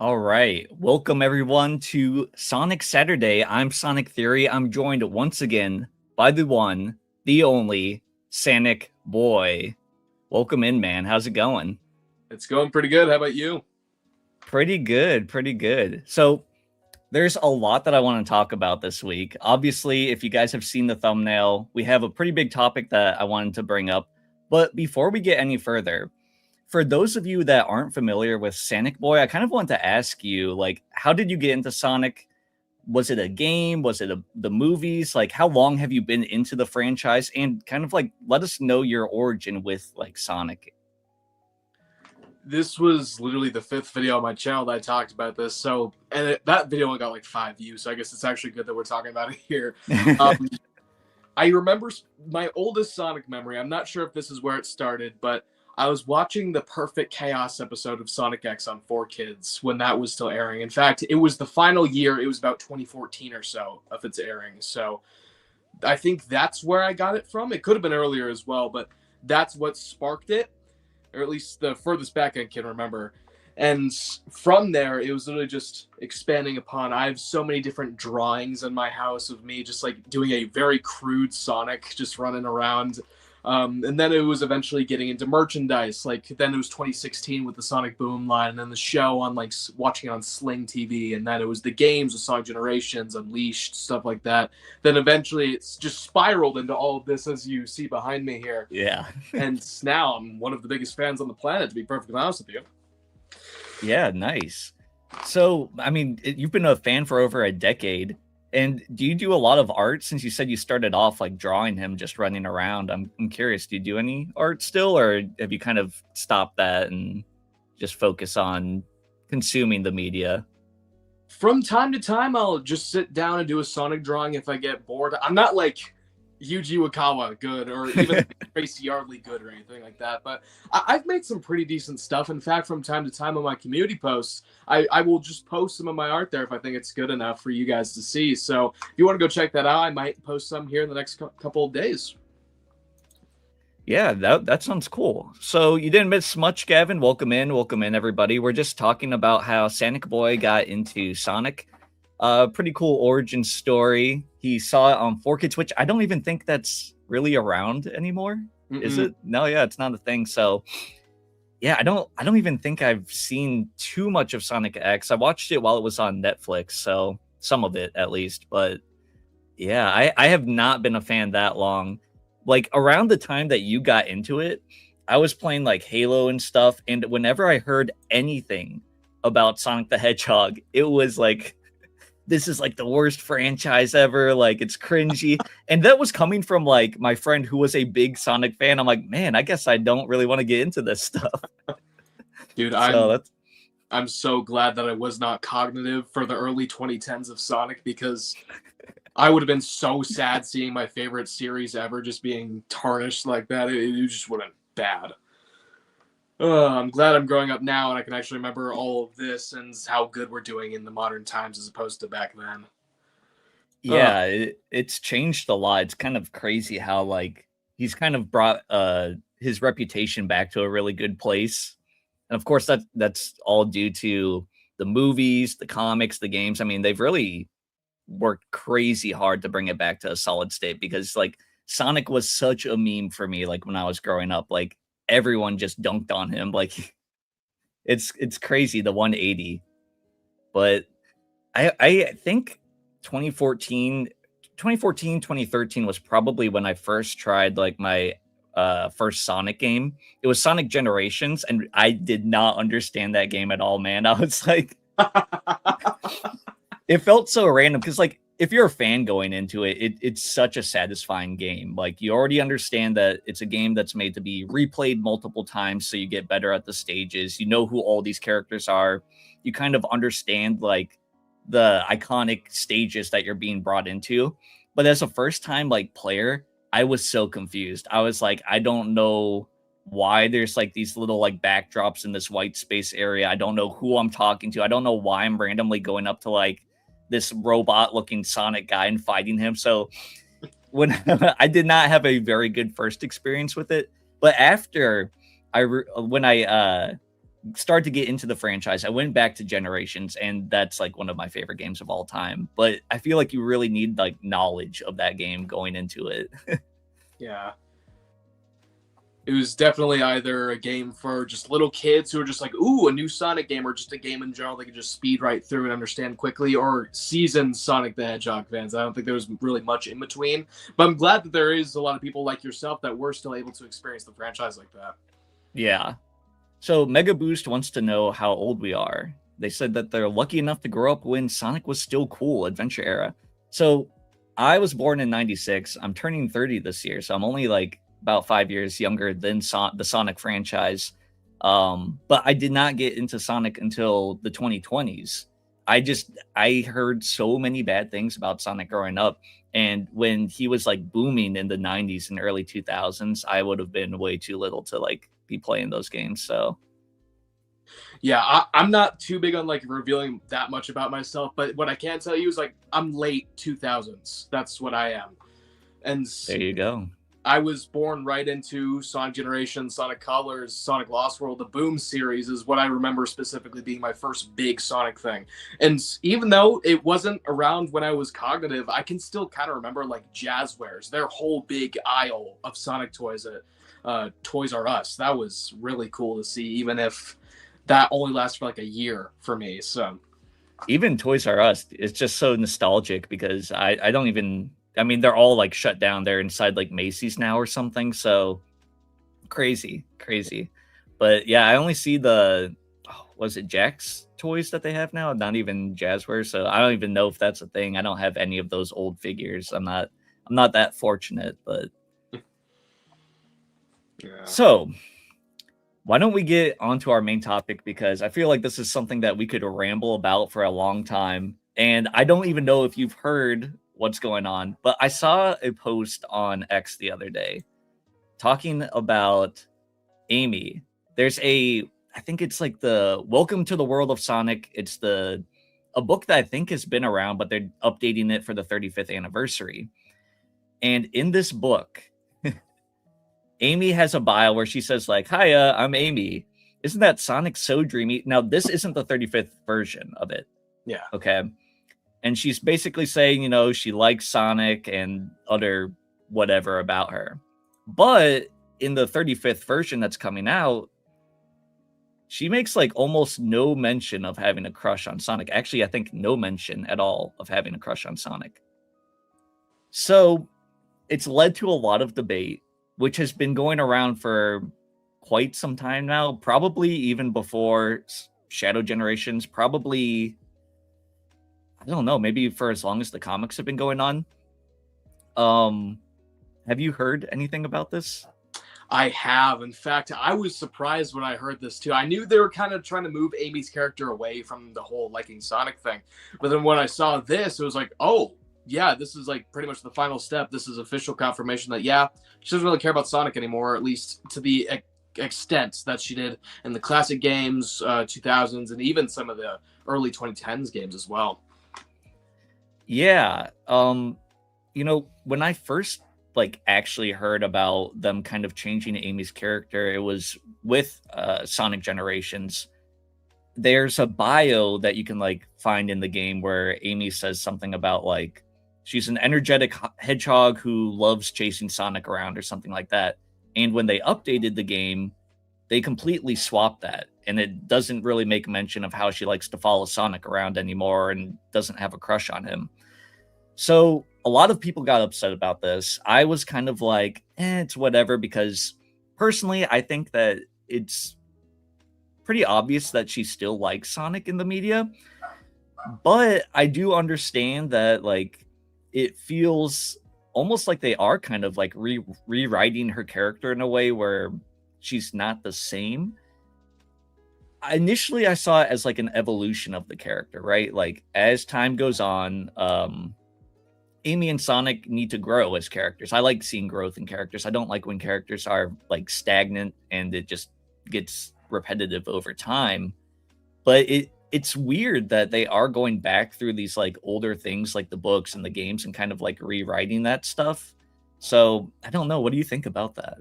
All right. Welcome everyone to Sonic Saturday. I'm Sonic Theory. I'm joined once again by the one, the only Sonic Boy. Welcome in, man. How's it going? It's going pretty good. How about you? Pretty good, pretty good. So, there's a lot that I want to talk about this week. Obviously, if you guys have seen the thumbnail, we have a pretty big topic that I wanted to bring up. But before we get any further, for those of you that aren't familiar with SanicBoi, I kind of want to ask you, like, how did you get into Sonic? Was it a game? Was it the movies? Like, how long have you been into the franchise? And kind of like, let us know your origin with like Sonic. This was literally the fifth video on my channel that I talked about this. That video only got like 5 views. So I guess it's actually good that we're talking about it here. Um, I remember my oldest Sonic memory. I'm not sure if this is where it started, but I was watching the Perfect Chaos episode of Sonic X on 4Kids when that was still airing. In fact, it was the final year. It was about 2014 or so of its airing. So I think that's where I got it from. It could have been earlier as well, but that's what sparked it, or at least the furthest back I can remember. And from there, it was literally just expanding upon. I have so many different drawings in my house of me just like doing a very crude Sonic, just running around. And then it was eventually getting into merchandise. Like then it was 2016 with the Sonic Boom line, and then the show on like watching it on Sling TV, and then it was the games with Sonic Generations, Unleashed, stuff like that. Then eventually it's just spiraled into all of this, as you see behind me here. Yeah. And now I'm one of the biggest fans on the planet, to be perfectly honest with you. Yeah, nice. So, I mean, you've been a fan for over a decade. And do you do a lot of art since you said you started off like drawing him just running around? I'm curious, do you do any art still, or have you kind of stopped that and just focus on consuming the media? From time to time, I'll just sit down and do a Sonic drawing if I get bored. I'm not like Yuji Wakawa good or even Tracy Yardley good or anything like that, but I've made some pretty decent stuff. In fact, from time to time on my community posts, I will just post some of my art there if I think it's good enough for you guys to see. So if you want to go check that out, I might post some here in the next couple of days. Yeah, that sounds cool. So you didn't miss much, Gavin. Welcome in, everybody. We're just talking about how SanicBoi got into Sonic. Pretty cool origin story. He saw it on 4Kids, which I don't even think that's really around anymore. Is it? No, yeah, it's not a thing. So yeah, I don't even think I've seen too much of Sonic X. I watched it while it was on Netflix, so some of it at least. But yeah, I have not been a fan that long. Like around the time that you got into it, I was playing like Halo and stuff, and whenever I heard anything about Sonic the Hedgehog, it was like, this is like the worst franchise ever. Like it's cringy. And that was coming from like my friend who was a big Sonic fan. I'm like, man, I guess I don't really want to get into this stuff. Dude, I'm so glad that I was not cognitive for the early 2010s of Sonic, because I would have been so sad seeing my favorite series ever just being tarnished like that. It just would have been bad. I'm glad I'm growing up now and I can actually remember all of this and how good we're doing in the modern times as opposed to back then. Yeah, it's changed a lot. It's kind of crazy how like he's kind of brought his reputation back to a really good place. And of course that's all due to the movies, the comics, the games. I mean, they've really worked crazy hard to bring it back to a solid state, because like Sonic was such a meme for me like when I was growing up. Like everyone just dunked on him. Like it's crazy, the 180. But I think 2013 was probably when I first tried like my first Sonic game. It was Sonic Generations, and I did not understand that game at all, man. I was like, it felt so random because like if you're a fan going into it, it's such a satisfying game. Like you already understand that it's a game that's made to be replayed multiple times, so you get better at the stages. You know who all these characters are. You kind of understand like the iconic stages that you're being brought into. But as a first time like player, I was so confused. I was like, I don't know why there's like these little like backdrops in this white space area. I don't know who I'm talking to. I don't know why I'm randomly going up to like this robot looking Sonic guy and fighting him. So when I did not have a very good first experience with it, but after when I started to get into the franchise, I went back to Generations, and that's like one of my favorite games of all time. But I feel like you really need like knowledge of that game going into it. Yeah. It was definitely either a game for just little kids who are just like, ooh, a new Sonic game, or just a game in general they could just speed right through and understand quickly, or seasoned Sonic the Hedgehog fans. I don't think there was really much in between. But I'm glad that there is a lot of people like yourself that were still able to experience the franchise like that. Yeah. So Mega Boost wants to know how old we are. They said that they're lucky enough to grow up when Sonic was still cool, adventure era. So I was born in 96. I'm turning 30 this year. So I'm only like about 5 years younger than the Sonic franchise. But I did not get into Sonic until the 2020s. I heard so many bad things about Sonic growing up. And when he was like booming in the 90s and early 2000s, I would have been way too little to like be playing those games. So Yeah, I'm not too big on like revealing that much about myself, but what I can tell you is like I'm late 2000s. That's what I am. And there you go. I was born right into Sonic Generations, Sonic Colors, Sonic Lost World. The Boom series is what I remember specifically being my first big Sonic thing. And even though it wasn't around when I was cognitive, I can still kind of remember like Jazzwares, their whole big aisle of Sonic toys at Toys R Us. That was really cool to see, even if that only lasted for like a year for me. So even Toys R Us, it's just so nostalgic because I don't even, I mean, they're all like shut down. They're inside like Macy's now or something. So crazy. But yeah, I only see was it Jack's toys that they have now? Not even Jazzware. So I don't even know if that's a thing. I don't have any of those old figures. I'm not that fortunate, but yeah. So why don't we get onto our main topic? Because I feel like this is something that we could ramble about for a long time. And I don't even know if you've heard what's going on, but I saw a post on X the other day talking about Amy. I think it's like the Welcome to the World of Sonic. It's a book that I think has been around, but they're updating it for the 35th anniversary. And in this book, Amy has a bio where she says like, "Hiya, I'm Amy. Isn't that Sonic so dreamy?" Now, this isn't the 35th version of it. Yeah. Okay. And she's basically saying, she likes Sonic and other whatever about her. But in the 35th version that's coming out, she makes like almost no mention of having a crush on Sonic. Actually, I think no mention at all of having a crush on Sonic. So it's led to a lot of debate, which has been going around for quite some time now, probably even before Shadow Generations, probably, I don't know, maybe for as long as the comics have been going on. Have you heard anything about this? I have. In fact, I was surprised when I heard this too. I knew they were kind of trying to move Amy's character away from the whole liking Sonic thing. But then when I saw this, it was like, oh, yeah, this is like pretty much the final step. This is official confirmation that, yeah, she doesn't really care about Sonic anymore, at least to the extent that she did in the classic games, 2000s, and even some of the early 2010s games as well. Yeah. When I first actually heard about them kind of changing Amy's character, it was with Sonic Generations. There's a bio that you can find in the game where Amy says something about she's an energetic hedgehog who loves chasing Sonic around or something like that. And when they updated the game, they completely swapped that. And it doesn't really make mention of how she likes to follow Sonic around anymore and doesn't have a crush on him. So a lot of people got upset about this. I was kind of like, it's whatever, because personally, I think that it's pretty obvious that she still likes Sonic in the media. But I do understand that it feels almost like they are kind of rewriting her character in a way where she's not the same. Initially, I saw it as an evolution of the character, right? As time goes on, Amy and Sonic need to grow as characters. I like seeing growth in characters. I don't like when characters are stagnant and it just gets repetitive over time. But it's weird that they are going back through these older things like the books and the games and kind of rewriting that stuff. So I don't know. What do you think about that?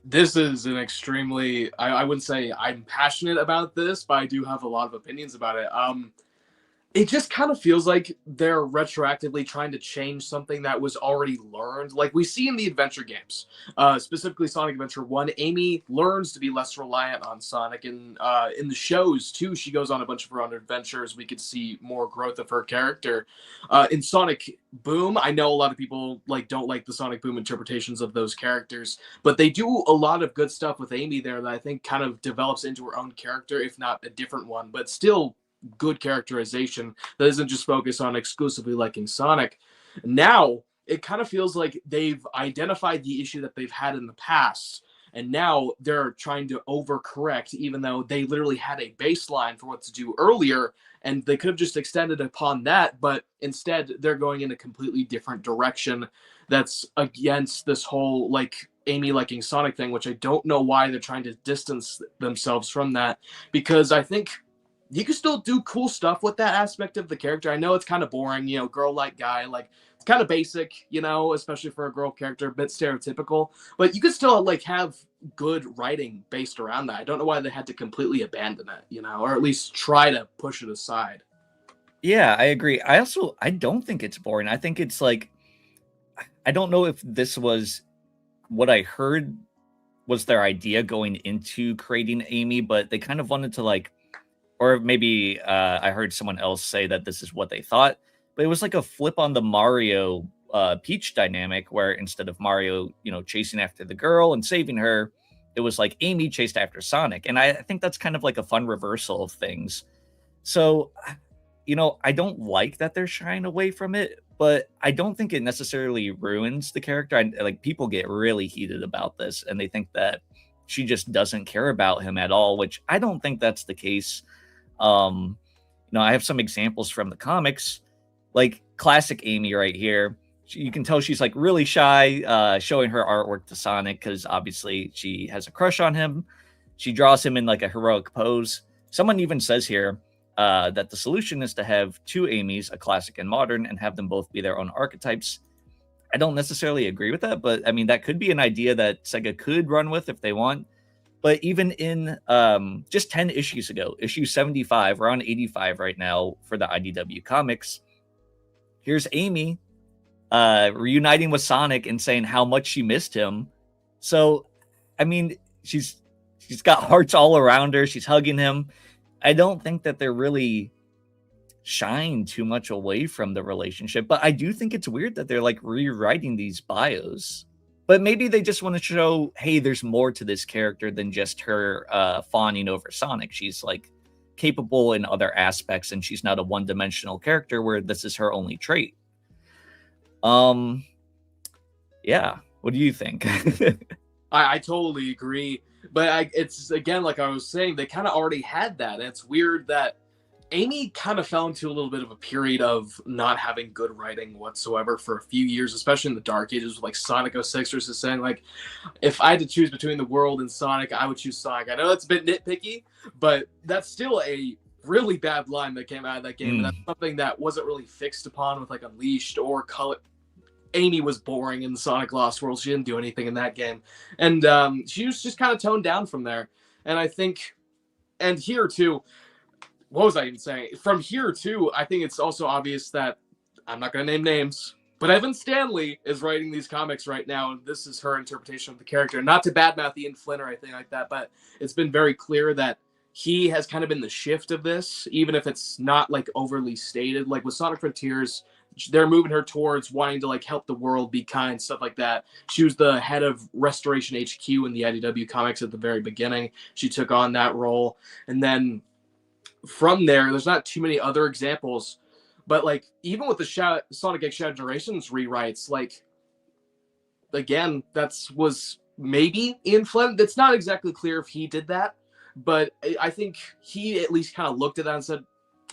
This is an extremely, I wouldn't say I'm passionate about this, but I do have a lot of opinions about it. It just kind of feels like they're retroactively trying to change something that was already learned. Like we see in the adventure games, specifically Sonic Adventure 1, Amy learns to be less reliant on Sonic. And in the shows, too, she goes on a bunch of her own adventures. We could see more growth of her character. In Sonic Boom, I know a lot of people don't like the Sonic Boom interpretations of those characters, but they do a lot of good stuff with Amy there that I think kind of develops into her own character, if not a different one, but still good characterization that isn't just focused on exclusively liking Sonic. Now, it kind of feels like they've identified the issue that they've had in the past, and now they're trying to overcorrect, even though they literally had a baseline for what to do earlier, and they could have just extended upon that, but instead they're going in a completely different direction that's against this whole Amy liking Sonic thing, which I don't know why they're trying to distance themselves from that, because I think you can still do cool stuff with that aspect of the character. I know it's kind of boring, girl like guy, it's kind of basic, especially for a girl character, a bit stereotypical, but you could still have good writing based around that. I don't know why they had to completely abandon it, or at least try to push it aside. Yeah, I agree. I don't think it's boring. I think it's I don't know if this was what I heard was their idea going into creating Amy, but they kind of wanted to or maybe I heard someone else say that this is what they thought, but it was like a flip on the Mario Peach dynamic, where instead of Mario, chasing after the girl and saving her, it was like Amy chased after Sonic. And I think that's kind of like a fun reversal of things. So, I don't like that they're shying away from it, but I don't think it necessarily ruins the character. People get really heated about this, and they think that she just doesn't care about him at all, which I don't think that's the case. I have some examples from the comics, like classic Amy right here. You can tell she's really shy, showing her artwork to Sonic because obviously she has a crush on him. She draws him in a heroic pose. Someone even says here that the solution is to have two Amys, a classic and modern, and have them both be their own archetypes. I don't necessarily agree with that, but I mean, that could be an idea that Sega could run with if they want. But even in just 10 issues ago, issue 75, we're on 85 right now for the IDW comics. Here's Amy reuniting with Sonic and saying how much she missed him. So, I mean, she's got hearts all around her. She's hugging him. I don't think that they're really shying too much away from the relationship, but I do think it's weird that they're rewriting these bios. But maybe they just want to show, hey, there's more to this character than just her fawning over Sonic. She's capable in other aspects, and she's not a one-dimensional character where this is her only trait. Yeah. What do you think? I totally agree, but it's again, like I was saying, they kind of already had that. And it's weird that Amy kind of fell into a little bit of a period of not having good writing whatsoever for a few years, especially in the Dark Ages with Sonic 06 versus saying if I had to choose between the world and Sonic, I would choose Sonic. I know that's a bit nitpicky, but that's still a really bad line that came out of that game. And that's something that wasn't really fixed upon with Unleashed or Color. Amy was boring in Sonic Lost World. She didn't do anything in that game. And she was just kind of toned down from there. And I think, and here too, what was I even saying? From here too, I think it's also obvious that I'm not going to name names, but Evan Stanley is writing these comics right now, and this is her interpretation of the character. Not to badmouth Ian Flynn or anything like that, but it's been very clear that he has kind of been the shift of this, even if it's not overly stated. With Sonic Frontiers, they're moving her towards wanting to help the world, be kind, stuff like that. She was the head of Restoration HQ in the IDW comics at the very beginning. She took on that role, and then from there's not too many other examples, but even with the Sonic X Shadow Generations rewrites, again, was maybe Ian Flynn. It's not exactly clear if he did that, but I think he at least kind of looked at that and said,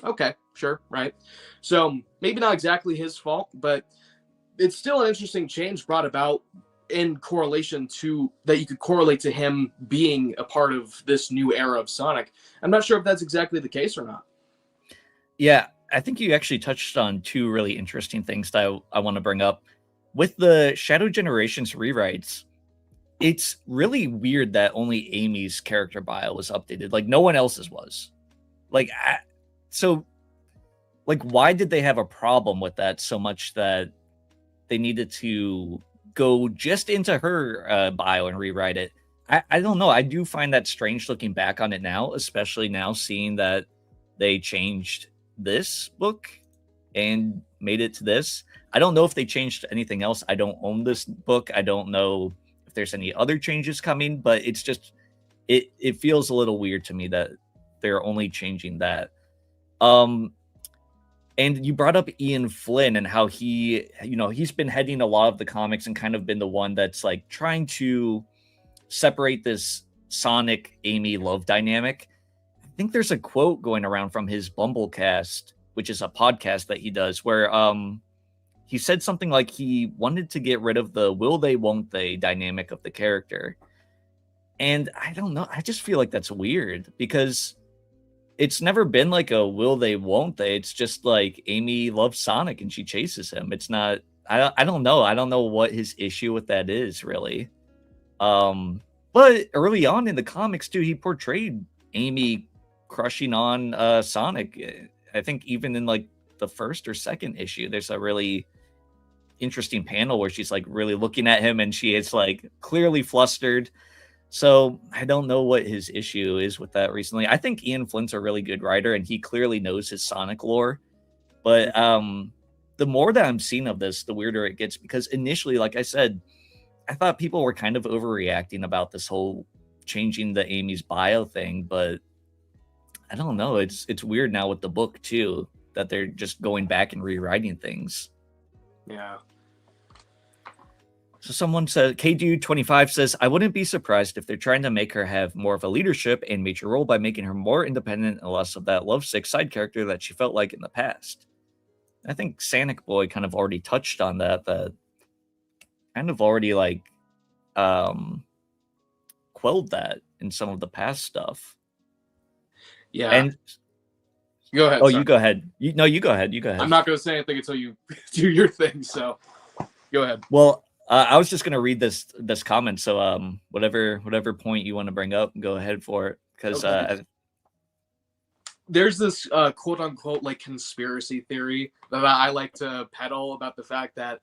okay, sure, right. So maybe not exactly his fault, but it's still an interesting change brought about in correlation to that you could correlate to him being a part of this new era of Sonic. I'm not sure if that's exactly the case or not. Yeah, I think you actually touched on two really interesting things that I want to bring up. With the Shadow Generations rewrites, it's really weird that only Amy's character bio was updated. Like no one else's was. Like so like why did they have a problem with that so much that they needed to go just into her bio and rewrite it? I don't know. I do find that strange looking back on it now, especially now seeing that they changed this book and made it to this. I don't know if they changed anything else. I don't own this book. I don't know if there's any other changes coming, but it's just it feels a little weird to me that they're only changing that. And you brought up Ian Flynn and how he, he's been heading a lot of the comics and kind of been the one that's like trying to separate this Sonic Amy love dynamic. I think there's a quote going around from his Bumblecast, which is a podcast that he does, where he said something like he wanted to get rid of the will they won't they dynamic of the character. And I don't know, I just feel like that's weird because it's never been like a will they won't they. It's just like Amy loves Sonic and she chases him. It's not, I don't know. I don't know what his issue with that is really. But early on in the comics too, he portrayed Amy crushing on Sonic. I think even in like the first or second issue, there's a really interesting panel where she's like really looking at him and she is like clearly flustered. So I don't know what his issue is with that recently. I think Ian Flynn's a really good writer and he clearly knows his Sonic lore. But the more that I'm seeing of this, the weirder it gets, because initially, like I said, I thought people were kind of overreacting about this whole changing the Amy's bio thing, but I don't know. It's weird now with the book too, that they're just going back and rewriting things. Yeah. So someone said, KDU25 says, I wouldn't be surprised if they're trying to make her have more of a leadership and major role by making her more independent and less of that lovesick side character that she felt like in the past. I think SanicBoi kind of already touched on that kind of already like quelled that in some of the past stuff. Yeah. And go ahead. Oh, sorry. you go ahead. You go ahead. I'm not going to say anything until you do your thing. So go ahead. Well, I was just going to read this comment. So whatever point you want to bring up, go ahead for it. Because there's this quote unquote like conspiracy theory that I like to peddle about the fact that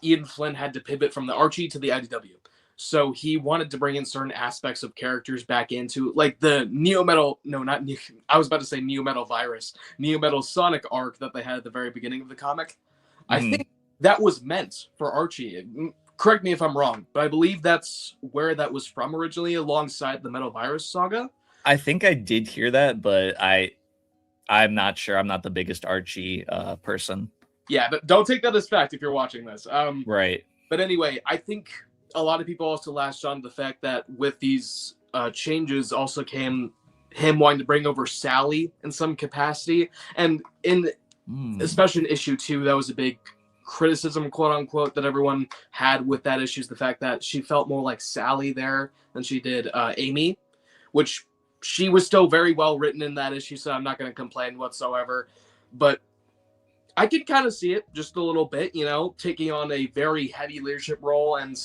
Ian Flynn had to pivot from the Archie to the IDW. So he wanted to bring in certain aspects of characters back into like the Neo Metal, no, not Neo, I was about to say Neo Metal Virus, Neo Metal Sonic arc that they had at the very beginning of the comic. I think that was meant for Archie. Correct me if I'm wrong, but I believe that's where that was from originally, alongside the Metal Virus saga. I think I did hear that, but I'm not sure. I'm not the biggest Archie person. Yeah, but don't take that as fact if you're watching this. Right. But anyway, I think a lot of people also latched on to the fact that with these changes also came him wanting to bring over Sally in some capacity. And especially in issue 2, that was a big criticism, quote unquote, that everyone had with that issue, is the fact that she felt more like Sally there than she did Amy, which she was still very well written in that issue, so I'm not going to complain whatsoever. But I could kind of see it just a little bit, taking on a very heavy leadership role and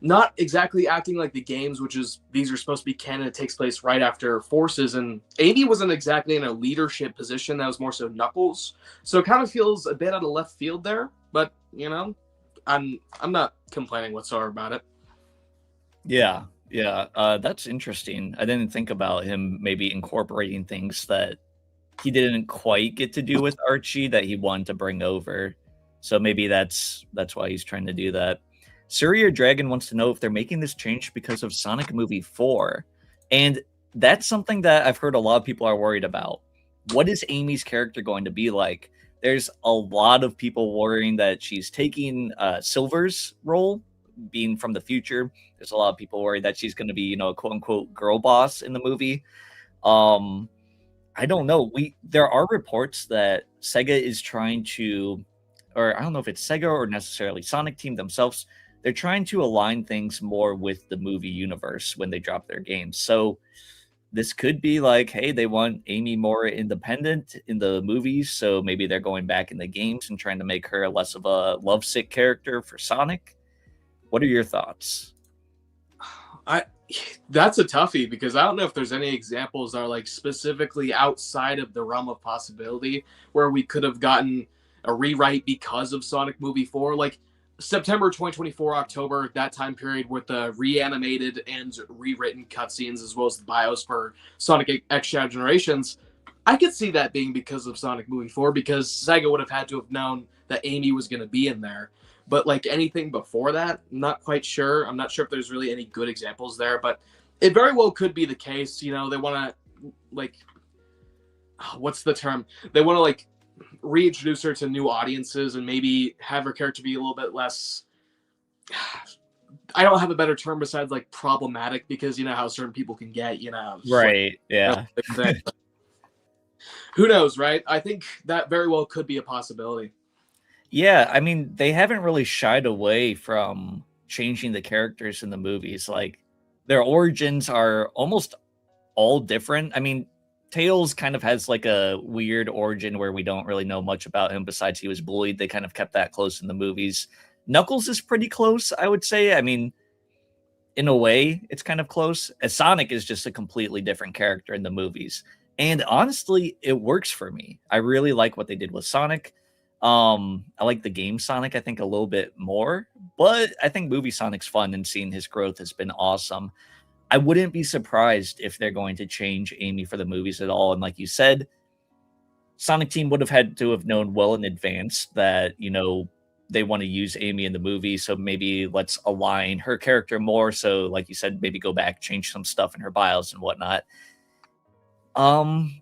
not exactly acting like the games, which is these are supposed to be canon. It takes place right after Forces, and Amy wasn't exactly in a leadership position. That was more so Knuckles. So it kind of feels a bit out of left field there, but I'm not complaining whatsoever about it. Yeah, that's interesting. I didn't think about him maybe incorporating things that he didn't quite get to do with Archie that he wanted to bring over. So maybe that's why he's trying to do that. Surya Dragon wants to know if they're making this change because of Sonic Movie 4. And that's something that I've heard a lot of people are worried about. What is Amy's character going to be like? There's a lot of people worrying that she's taking Silver's role, being from the future. There's a lot of people worried that she's going to be, a quote-unquote girl boss in the movie. I don't know. There are reports that Sega is trying to, or I don't know if it's Sega or necessarily Sonic Team themselves, they're trying to align things more with the movie universe when they drop their games. So this could be like, hey, they want Amy more independent in the movies, so maybe they're going back in the games and trying to make her less of a lovesick character for Sonic. What are your thoughts? I That's a toughie because I don't know if there's any examples that are like specifically outside of the realm of possibility where we could have gotten a rewrite because of Sonic Movie 4. Like September 2024, October, that time period with the reanimated and rewritten cutscenes as well as the BIOS for Sonic X Shadow Generations. I could see that being because of Sonic Movie 4 because Sega would have had to have known that Amy was going to be in there. But like anything before that, I'm not quite sure. I'm not sure if there's really any good examples there, but it very well could be the case. You know, they want to like, what's the term? They want to like reintroduce her to new audiences and maybe have her character be a little bit less. I don't have a better term besides like problematic because you know how certain people can get, you know. Right. Like, Yeah. who knows, right? I think that very well could be a possibility. Yeah, I mean, they haven't really shied away from changing the characters in the movies. Like, their origins are almost all different. I mean, Tails kind of has like a weird origin where we don't really know much about him besides he was bullied. They kind of kept that close in the movies. Knuckles is pretty close, I would say. I mean, in a way, it's kind of close. As Sonic is just a completely different character in the movies. And honestly, it works for me. I really like what they did with Sonic. I like the game Sonic, I think, a little bit more, but I think movie Sonic's fun and seeing his growth has been awesome. I wouldn't be surprised if they're going to change Amy for the movies at all. And like you said, Sonic Team would have had to have known well in advance that, you know, they want to use Amy in the movie. So maybe let's align her character more. So, like you said, maybe go back, change some stuff in her bios and whatnot.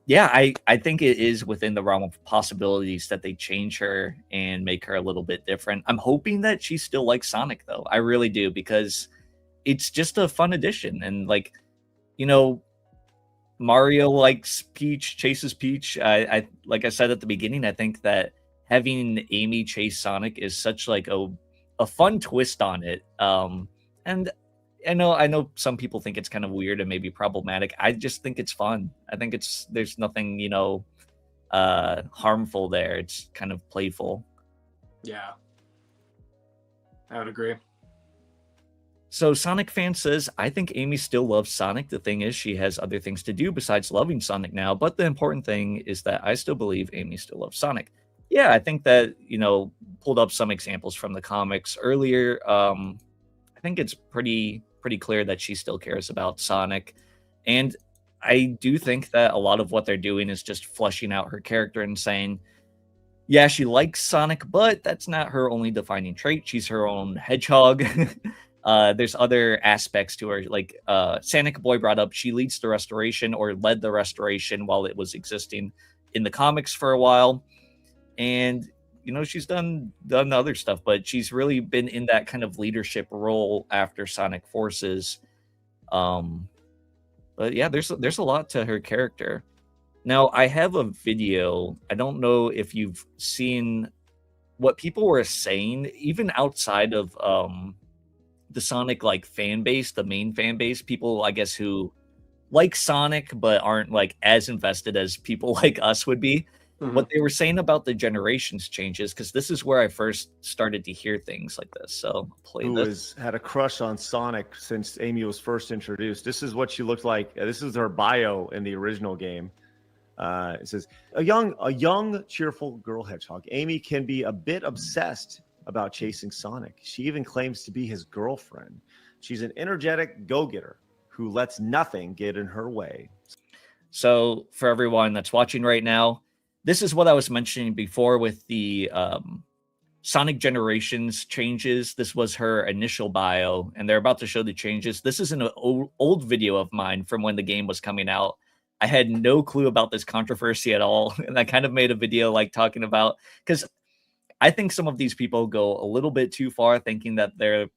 Yeah, I think it is within the realm of possibilities that they change her and make her a little bit different. I'm hoping that she still likes Sonic though. I really do because it's just a fun addition and like, you know, Mario likes Peach, chases Peach. I like I said at the beginning, I think that having Amy chase Sonic is such like a fun twist on it. And I know some people think it's kind of weird and maybe problematic. I just think it's fun. I think there's nothing, harmful there. It's kind of playful. Yeah, I would agree. So Sonic fan says, I think Amy still loves Sonic. The thing is, she has other things to do besides loving Sonic now. But the important thing is that I still believe Amy still loves Sonic. Yeah, I think that, pulled up some examples from the comics earlier. I think it's pretty clear that she still cares about Sonic. And I do think that a lot of what they're doing is just fleshing out her character and saying, yeah, she likes Sonic, but that's not her only defining trait. She's her own hedgehog. There's other aspects to her. Like SanicBoi brought up, she leads the restoration or led the restoration while it was existing in the comics for a while. And she's done other stuff, but she's really been in that kind of leadership role after Sonic Forces. But yeah, there's a lot to her character. Now, I have a video. I don't know if you've seen what people were saying, even outside of the Sonic like fan base, the main fan base, people I guess who like Sonic but aren't like as invested as people like us would be. Mm-hmm. What they were saying about the generations changes, because this is where I first started to hear things like this. So I'll play this. Who has had a crush on Sonic since Amy was first introduced. This is what she looked like. This is her bio in the original game. It says, a young, cheerful girl hedgehog. Amy can be a bit obsessed about chasing Sonic. She even claims to be his girlfriend. She's an energetic go-getter who lets nothing get in her way. So for everyone that's watching right now, this is what I was mentioning before with the Sonic Generations changes. This was her initial bio, and they're about to show the changes. This is an old video of mine from when the game was coming out. I had no clue about this controversy at all, and I kind of made a video like talking about, because I think some of these people go a little bit too far, thinking that they're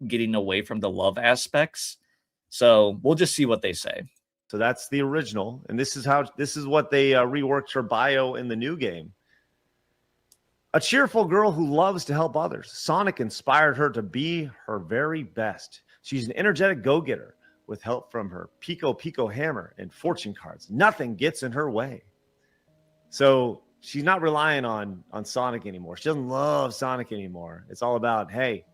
getting away from the love aspects. So we'll just see what they say. So that's the original, and this is what they reworked her bio in the new game. A cheerful girl who loves to help others. Sonic inspired her to be her very best. She's an energetic go-getter with help from her Pico Pico hammer and fortune cards. Nothing gets in her way. So she's not relying on Sonic anymore. She doesn't love Sonic anymore. It's all about, hey,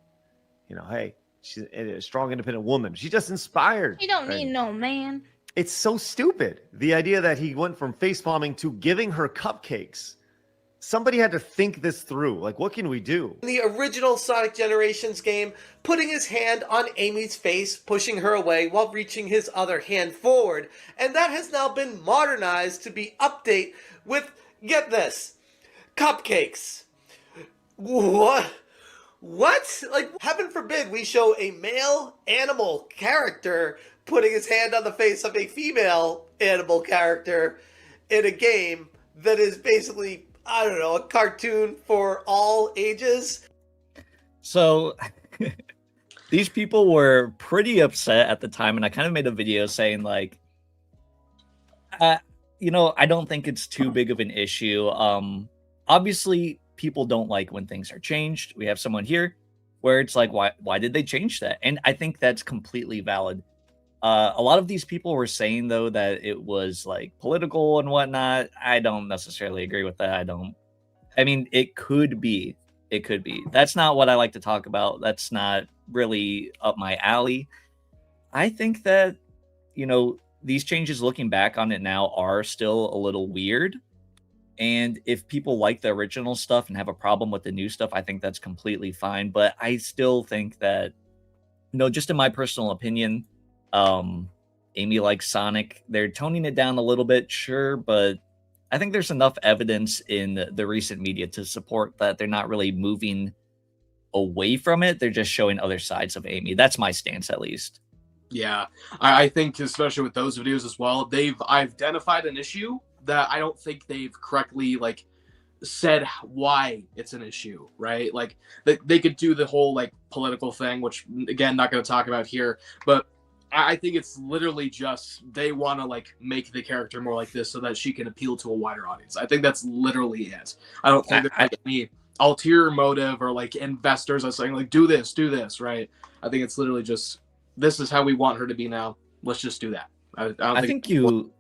She's a strong, independent woman. She just inspired. You don't right? need no man. It's so stupid. The idea that he went from face palming to giving her cupcakes. Somebody had to think this through. Like, what can we do? In the original Sonic Generations game, putting his hand on Amy's face, pushing her away while reaching his other hand forward. And that has now been modernized to be update with, get this, cupcakes. What? What? Like, heaven forbid we show a male animal character putting his hand on the face of a female animal character in a game that is basically, I don't know, a cartoon for all ages. So these people were pretty upset at the time, and I kind of made a video saying like, I don't think it's too big of an issue. Obviously people don't like when things are changed. We have someone here where it's like, why did they change that? And I think that's completely valid. A lot of these people were saying, though, that it was like political and whatnot. I don't necessarily agree with that. I mean, it could be. It could be. That's not what I like to talk about. That's not really up my alley. I think that, these changes, looking back on it now, are still a little weird. And if people like the original stuff and have a problem with the new stuff, I think that's completely fine. But I still think that, just in my personal opinion, Amy likes Sonic. They're toning it down a little bit, sure, but I think there's enough evidence in the recent media to support that they're not really moving away from it. They're just showing other sides of Amy. That's my stance, at least. Yeah, I think especially with those videos as well, they've identified an issue that I don't think they've correctly said why it's an issue, right? Like they could do the whole political thing, which again, not going to talk about here, but I think it's literally just they want to make the character more like this so that she can appeal to a wider audience. I think that's literally it. I don't think there's any ulterior motive or investors are saying do this, right? I think it's literally just this is how we want her to be now. Let's just do that. I think you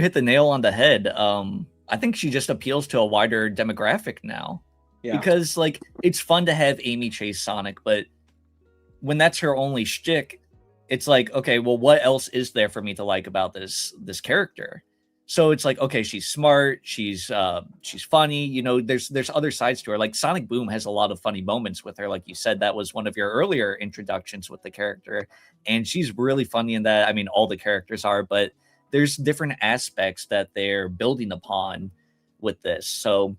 hit the nail on the head. I think she just appeals to a wider demographic now. Yeah. Because it's fun to have Amy chase Sonic, but when that's her only shtick, it's okay, well, what else is there for me to like about this character? So it's okay, she's smart, she's funny, there's other sides to her. Sonic Boom has a lot of funny moments with her. Like you said, that was one of your earlier introductions with the character, and she's really funny in that. I mean, all the characters are, but there's different aspects that they're building upon with this. So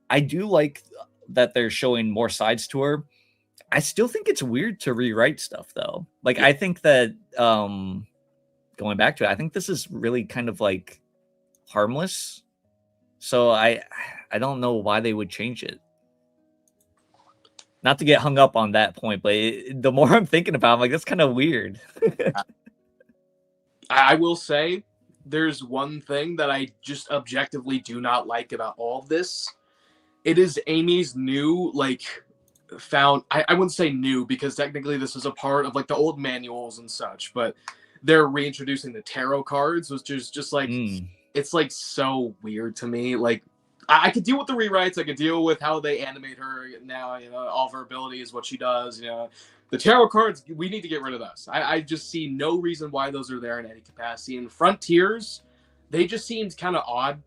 I do like that they're showing more sides to her. I still think it's weird to rewrite stuff, though. I think that going back to it, I think this is really kind of harmless. So I don't know why they would change it. Not to get hung up on that point, but the more I'm thinking about it, that's kind of weird. I will say there's one thing that I just objectively do not like about all of this. It is Amy's new, found, I wouldn't say new because technically this is a part of the old manuals and such, but they're reintroducing the tarot cards, which is just it's so weird to me. I could deal with the rewrites, I could deal with how they animate her now, all of her abilities, what she does, the tarot cards, we need to get rid of those. I just see no reason why those are there in any capacity. And Frontiers, they just seemed kind of odd.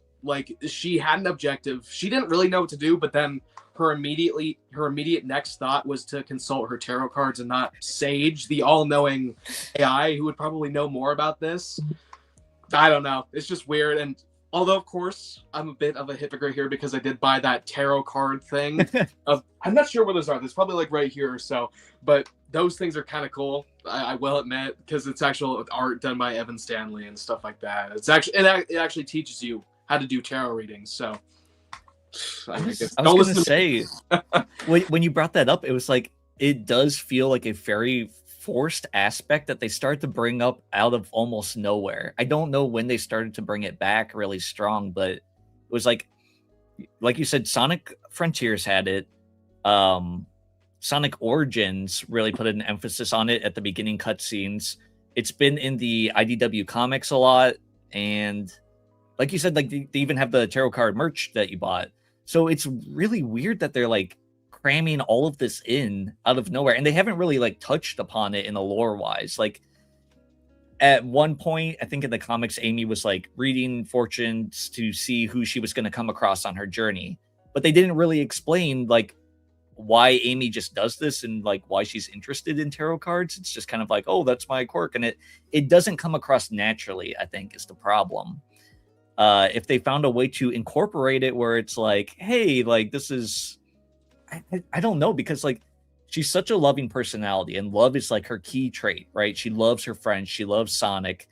She had an objective, she didn't really know what to do, but then her immediate next thought was to consult her tarot cards and not Sage, the all-knowing AI who would probably know more about this. I don't know. It's just weird. And although, of course, I'm a bit of a hypocrite here because I did buy that tarot card thing. I'm not sure where those are. There's probably right here or so. But those things are kind of cool, I will admit, because it's actual art done by Evan Stanley and stuff like that. It actually teaches you how to do tarot readings. So I was going to say, when you brought that up, it was it does feel like a very forced aspect that they start to bring up out of almost nowhere. I don't know when they started to bring it back really strong, but it was like you said, Sonic Frontiers had it. Sonic Origins really put an emphasis on it at the beginning cutscenes. It's been in the IDW comics a lot, and like you said, they even have the tarot card merch that you bought. So it's really weird that they're cramming all of this in out of nowhere, and they haven't really like touched upon it in a lore wise. Like at one point, I think in the comics, Amy was like reading fortunes to see who she was going to come across on her journey, but they didn't really explain like why Amy just does this and like why she's interested in tarot cards. It's just kind of like, oh, that's my quirk, and it doesn't come across naturally, I think, is the problem. If they found a way to incorporate it where it's like, hey, like this is, I don't know, because like she's such a loving personality, and love is like her key trait, right? She loves her friends, she loves Sonic,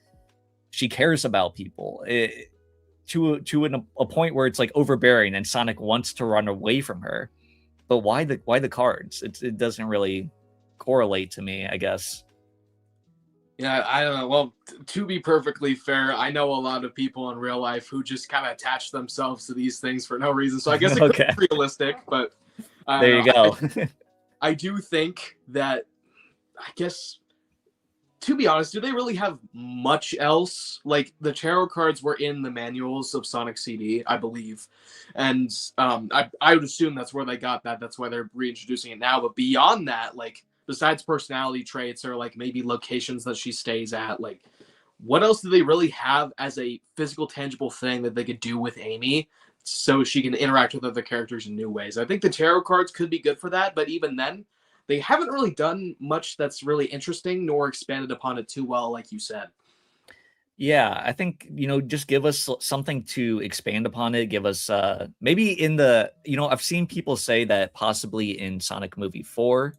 she cares about people to a point where it's like overbearing, and Sonic wants to run away from her. But why the cards? It doesn't really correlate to me, I guess. Yeah, I don't know. Well, to be perfectly fair, I know a lot of people in real life who just kind of attach themselves to these things for no reason. So I guess it could be realistic, but there you go. I do think that, I guess, to be honest, do they really have much else? Like, the tarot cards were in the manuals of Sonic CD, I believe. And I would assume that's where they got that. That's why they're reintroducing it now. But beyond that, like, besides personality traits or like maybe locations that she stays at, like what else do they really have as a physical, tangible thing that they could do with Amy so she can interact with other characters in new ways? I think the tarot cards could be good for that, but even then, they haven't really done much that's really interesting nor expanded upon it too well, like you said. Yeah, I think, just give us something to expand upon it. Give us maybe in the, I've seen people say that possibly in Sonic Movie 4,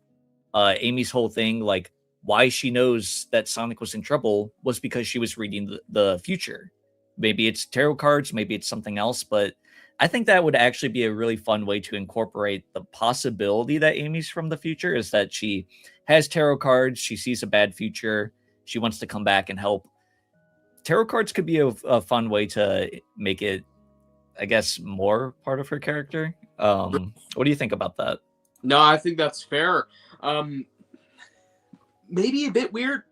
Amy's whole thing, like why she knows that Sonic was in trouble was because she was reading the future. Maybe it's tarot cards, maybe it's something else, but I think that would actually be a really fun way to incorporate the possibility that Amy's from the future, is that she has tarot cards, she sees a bad future, she wants to come back and help. Tarot cards could be a fun way to make it, I guess, more part of her character. What do you think about that? No, I think that's fair. Maybe a bit weird,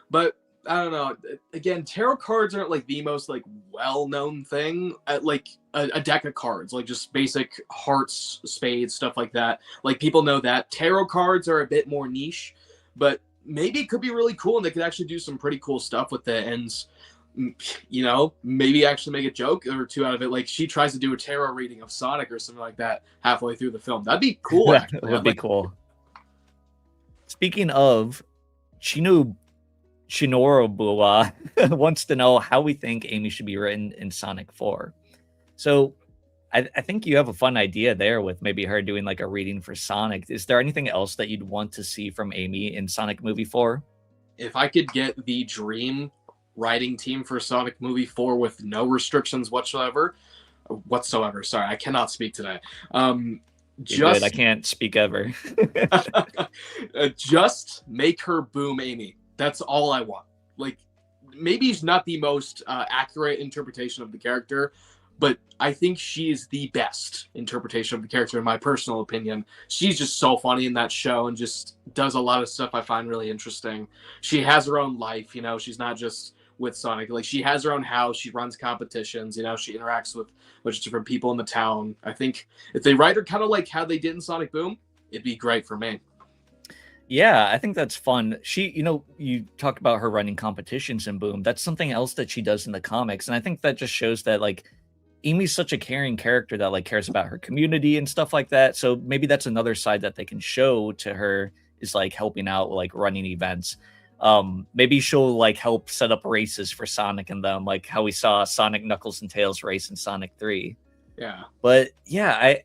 but I don't know. Again, tarot cards aren't like the most like well-known thing. Like a deck of cards, like just basic hearts, spades, stuff like that. Like people know that. Tarot cards are a bit more niche, but maybe it could be really cool, and they could actually do some pretty cool stuff with it. And maybe actually make a joke or two out of it. Like she tries to do a tarot reading of Sonic or something like that halfway through the film. That'd be cool. Actually. That would be cool. Speaking of, Shinorobua wants to know how we think Amy should be written in Sonic 4. So I think you have a fun idea there with maybe her doing like a reading for Sonic. Is there anything else that you'd want to see from Amy in Sonic Movie 4? If I could get the dream writing team for Sonic Movie 4 with no restrictions whatsoever. Sorry, I cannot speak today. I can't speak ever. Just make her Boom Amy. That's all I want. Like, maybe she's not the most accurate interpretation of the character, but I think she is the best interpretation of the character in my personal opinion. She's just so funny in that show and just does a lot of stuff I find really interesting. She has her own life, she's not just with Sonic. Like, she has her own house, she runs competitions, she interacts with a bunch of different people in the town. I think if they write her kind of like how they did in Sonic Boom, it'd be great for me. Yeah, I think that's fun. She, you talked about her running competitions in Boom. That's something else that she does in the comics. And I think that just shows that, like, Amy's such a caring character that, like, cares about her community and stuff like that. So maybe that's another side that they can show to her, is, like, helping out, like, running events. Maybe she'll, like, help set up races for Sonic and them, like how we saw Sonic, Knuckles, and Tails race in Sonic 3. Yeah. But, yeah,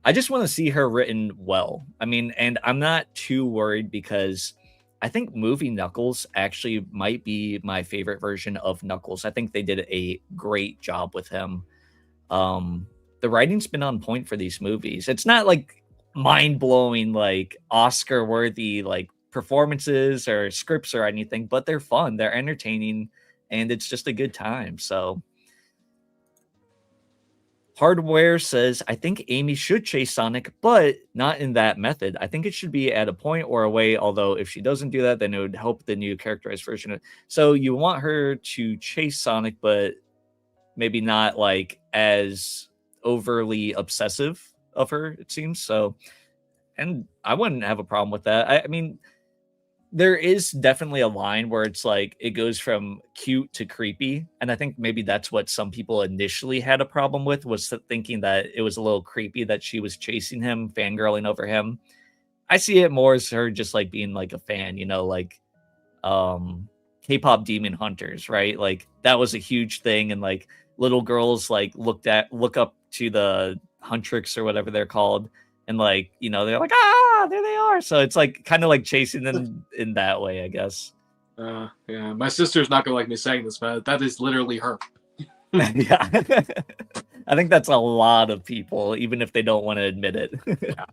I just want to see her written well. I mean, and I'm not too worried because I think movie Knuckles actually might be my favorite version of Knuckles. I think they did a great job with him. The writing's been on point for these movies. It's not like mind-blowing, like Oscar-worthy, like performances or scripts or anything, but they're fun, they're entertaining, and it's just a good time. So Hardware says, I think Amy should chase Sonic, but not in that method. I think it should be at a point or a way, although if she doesn't do that, then it would help the new characterized version. So you want her to chase Sonic, but maybe not like as overly obsessive of her, it seems. So and I wouldn't have a problem with that. I mean, there is definitely a line where it's like it goes from cute to creepy, and I think maybe that's what some people initially had a problem with, was thinking that it was a little creepy that she was chasing him, fangirling over him. I see it more as her just like being like a fan, like K-pop Demon Hunters, right? Like that was a huge thing, and like little girls like look up to the Huntrix or whatever they're called, and like they're like, ah, there they are. So it's like kind of like chasing them in that way, I guess. Yeah, my sister's not gonna like me saying this, but that is literally her. Yeah. I think that's a lot of people, even if they don't want to admit it. Yeah.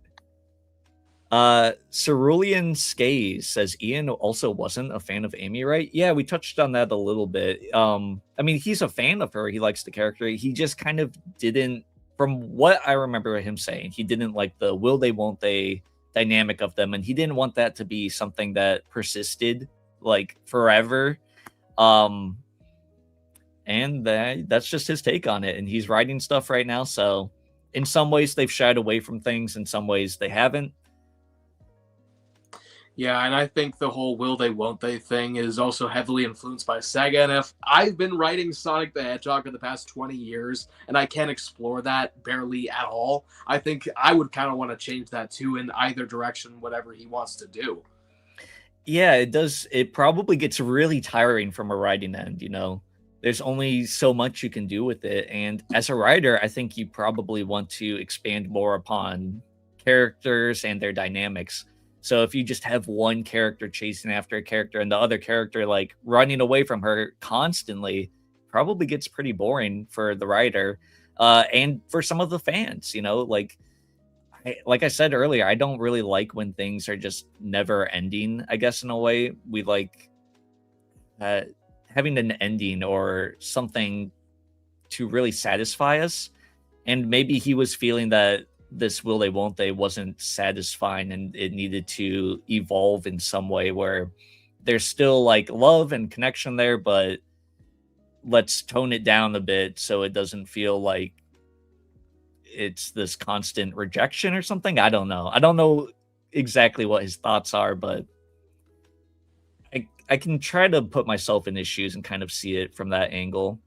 Cerulean Skays says Ian also wasn't a fan of Amy, right? Yeah, we touched on that a little bit. I mean, he's a fan of her. He likes the character. He just kind of didn't, from what I remember him saying, he didn't like the will they, won't they dynamic of them. And he didn't want that to be something that persisted like forever. And that's just his take on it. And he's writing stuff right now. So in some ways they've shied away from things. In some ways they haven't. Yeah, and I think the whole will they, won't they thing is also heavily influenced by Sega. And if I've been writing Sonic the Hedgehog for the past 20 years and I can't explore that barely at all, I think I would kind of want to change that too in either direction, whatever he wants to do. Yeah, it does. It probably gets really tiring from a writing end, There's only so much you can do with it. And as a writer, I think you probably want to expand more upon characters and their dynamics. So if you just have one character chasing after a character and the other character like running away from her constantly, probably gets pretty boring for the writer and for some of the fans, like I said earlier, I don't really like when things are just never ending, I guess, in a way. We like having an ending or something to really satisfy us. And maybe he was feeling that this will they, won't they wasn't satisfying and it needed to evolve in some way where there's still like love and connection there, but let's tone it down a bit so it doesn't feel like it's this constant rejection or something. I don't know exactly what his thoughts are, but I can try to put myself in his shoes and kind of see it from that angle.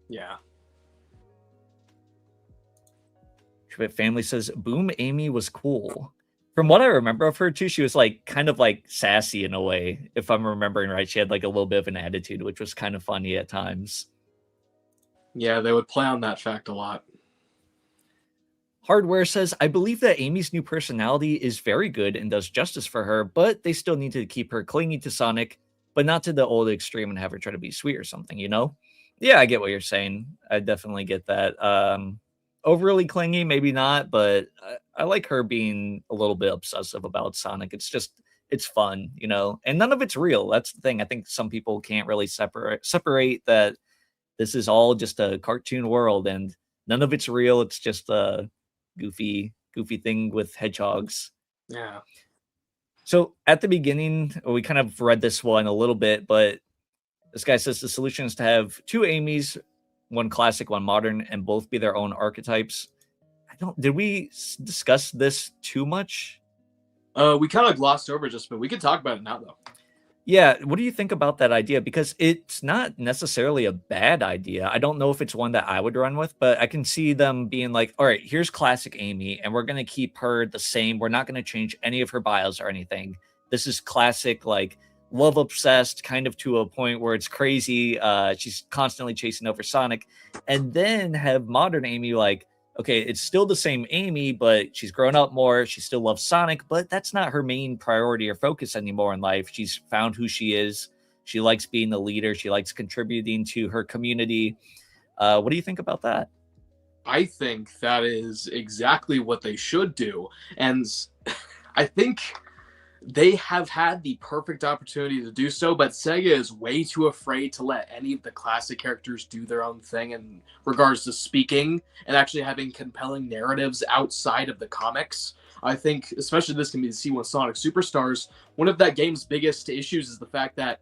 Yeah. Family says Boom Amy was cool. From what I remember of her too, she was like kind of like sassy in a way. If I'm remembering right, she had like a little bit of an attitude, which was kind of funny at times. Yeah, they would play on that fact a lot. Hardware says, I believe that Amy's new personality is very good and does justice for her, but they still need to keep her clingy to Sonic, but not to the old extreme and have her try to be sweet or something, Yeah, I get what you're saying. I definitely get that. Overly clingy, maybe not, but I like her being a little bit obsessive about Sonic. It's fun, and none of it's real. That's the thing. I think some people can't really separate that this is all just a cartoon world and none of it's real. It's just a goofy thing with hedgehogs. Yeah. So at the beginning, we kind of read this one a little bit, but this guy says the solution is to have two Amy's, one classic, one modern, and both be their own archetypes. Did we discuss this too much? We kind of glossed over just, but we can talk about it now though. Yeah, what do you think about that idea? Because it's not necessarily a bad idea. I don't know if it's one that I would run with, but I can see them being like, all right, here's classic Amy, and we're going to keep her the same. We're not going to change any of her bios or anything. This is classic, like, love obsessed, kind of to a point where it's crazy. She's constantly chasing over Sonic. And then have modern Amy like, okay, it's still the same Amy, but she's grown up more. She still loves Sonic, but that's not her main priority or focus anymore in life. She's found who she is. She likes being the leader. She likes contributing to her community. What do you think about that? I think that is exactly what they should do. And I think they have had the perfect opportunity to do so, but Sega is way too afraid to let any of the classic characters do their own thing in regards to speaking and actually having compelling narratives outside of the comics. I think, especially this can be seen with Sonic Superstars, one of that game's biggest issues is the fact that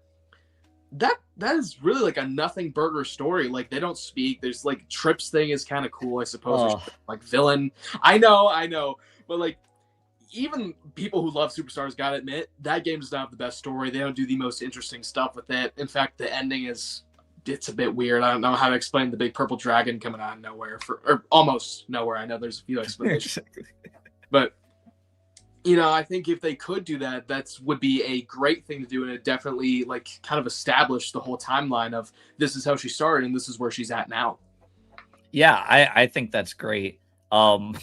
is really like a nothing burger story. Like, they don't speak. There's like Trip's thing is kind of cool, I suppose. Like villain. I know. But like, even people who love Superstars gotta admit that game does not have the best story. They don't do the most interesting stuff with it. In fact, the ending it's a bit weird. I don't know how to explain the big purple dragon coming out of nowhere or almost nowhere. I know there's a few explanations, but I think if they could do that, would be a great thing to do, and it definitely like kind of establish the whole timeline of this is how she started and this is where she's at now. Yeah, I think that's great. Man,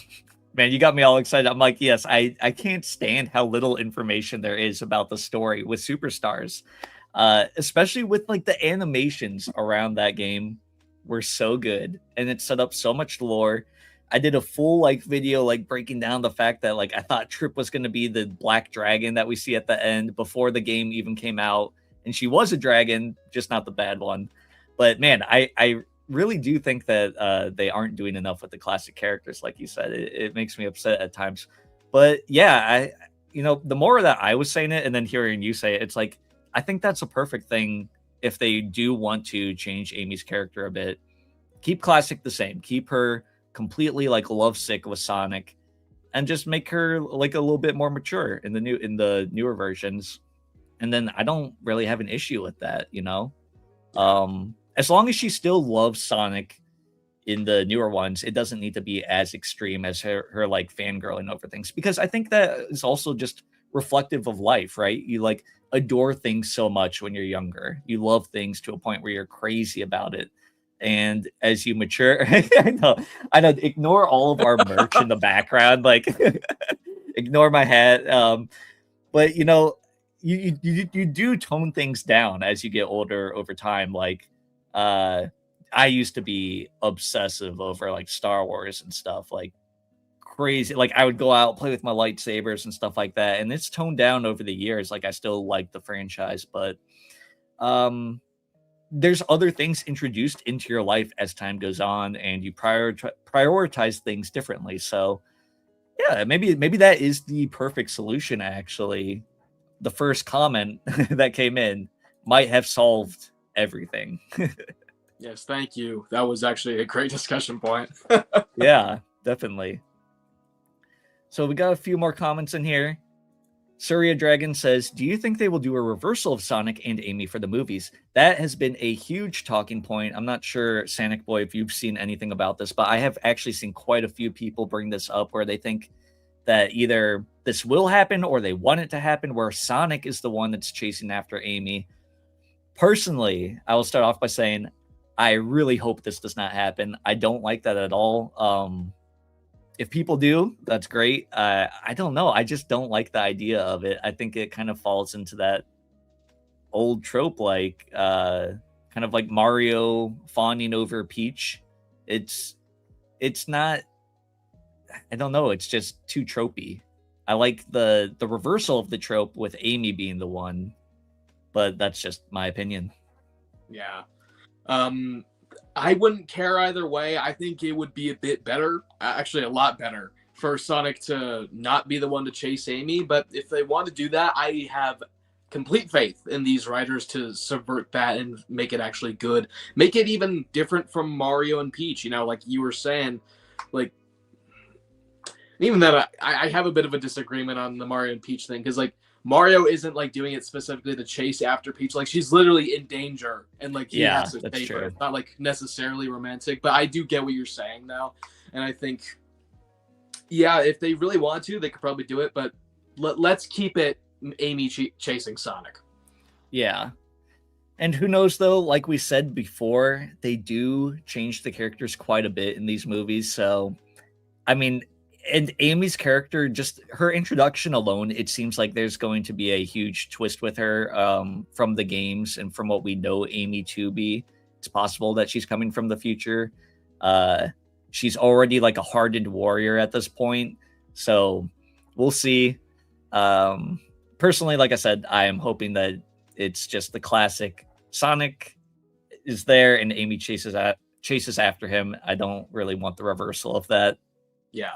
you got me all excited. I'm like, yes, I can't stand how little information there is about the story with Superstars. Especially with like the animations around that game were so good, and it set up so much lore. I did a full like video like breaking down the fact that like I thought Trip was going to be the black dragon that we see at the end before the game even came out, and she was a dragon, just not the bad one. But man, I really do think that they aren't doing enough with the classic characters, like you said. It makes me upset at times. But yeah, the more that I was saying it and then hearing you say it, it's like I think that's a perfect thing if they do want to change Amy's character a bit. Keep classic the same. Keep her completely like lovesick with Sonic, and just make her like a little bit more mature in the newer versions. And then I don't really have an issue with that, as long as she still loves Sonic in the newer ones, it doesn't need to be as extreme as her like fangirling over things, because I think that is also just reflective of life, right? You like adore things so much when you're younger. You love things to a point where you're crazy about it. And as you mature, I know, ignore all of our merch in the background, like ignore my hat. But you do tone things down as you get older over time. Like, I used to be obsessive over like Star Wars and stuff, like crazy. Like I would go out, play with my lightsabers and stuff like that. And it's toned down over the years. Like I still like the franchise, but there's other things introduced into your life as time goes on, and you prioritize things differently. So yeah, maybe that is the perfect solution. Actually, the first comment that came in might have solved everything. Yes, thank you. That was actually a great discussion point. Yeah, definitely. So we got a few more comments in here. Surya Dragon says, do you think they will do a reversal of Sonic and Amy for the movies? That has been a huge talking point. I'm not sure, SanicBoi, if you've seen anything about this, but I have actually seen quite a few people bring this up where they think that either this will happen or they want it to happen, where Sonic is the one that's chasing after Amy. Personally, I will start off by saying I really hope this does not happen. I don't like that at all. If people do, that's great. I don't know. I just don't like the idea of it. I think it kind of falls into that old trope, like kind of like Mario fawning over Peach. It's not. I don't know. It's just too tropey. I like the reversal of the trope with Amy being the one, but that's just my opinion. Yeah. I wouldn't care either way. I think it would be a bit better, actually a lot better, for Sonic to not be the one to chase Amy. But if they want to do that, I have complete faith in these writers to subvert that and make it actually good. Make it even different from Mario and Peach, like you were saying. Like, even that, I have a bit of a disagreement on the Mario and Peach thing, because like Mario isn't like doing it specifically to chase after Peach. Like she's literally in danger, and like he has to save her. It's not like necessarily romantic, but I do get what you're saying now, and I think, yeah, if they really want to, they could probably do it. But let's keep it Amy chasing Sonic. Yeah, and who knows though? Like we said before, they do change the characters quite a bit in these movies. So, I mean. And Amy's character, just her introduction alone, it seems like there's going to be a huge twist with her from the games and from what we know Amy to be. It's possible that she's coming from the future. She's already like a hardened warrior at this point. So we'll see. Personally, like I said, I am hoping that it's just the classic Sonic is there and Amy chases after him. I don't really want the reversal of that. Yeah.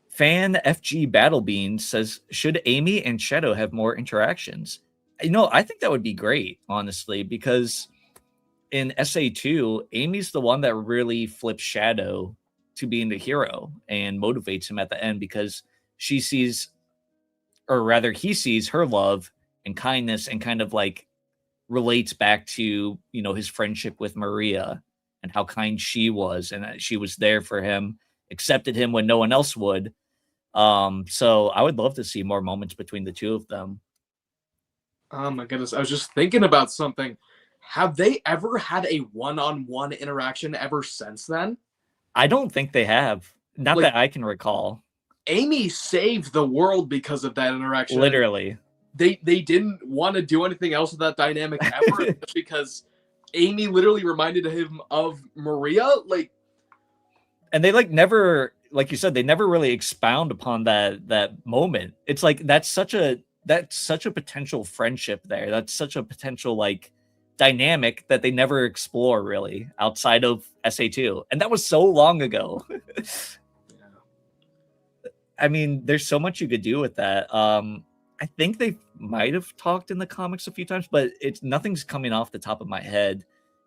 Fan FG Battle Bean says, should Amy and Shadow have more interactions? I think that would be great, honestly, because in SA2, Amy's the one that really flips Shadow to being the hero and motivates him at the end, because she sees, or rather he sees her love and kindness and kind of like relates back to, you know, his friendship with Maria and how kind she was and that she was there for him, accepted him when no one else would. So I would love to see more moments between the two of them. Oh my goodness, I was just thinking about something. Have they ever had a one-on-one interaction ever since then? I don't think they have. Not Like, that I can recall. Amy saved the world because of that interaction. Literally. They didn't want to do anything else with that dynamic ever because Amy literally reminded him of Maria. Like, and they like never, like you said, they never really expound upon that moment. It's like that's such a potential friendship there. That's such a potential like dynamic that they never explore really outside of SA2. And that was so long ago. I mean, there's so much you could do with that. I think they might have talked in the comics a few times, but nothing's coming off the top of my head.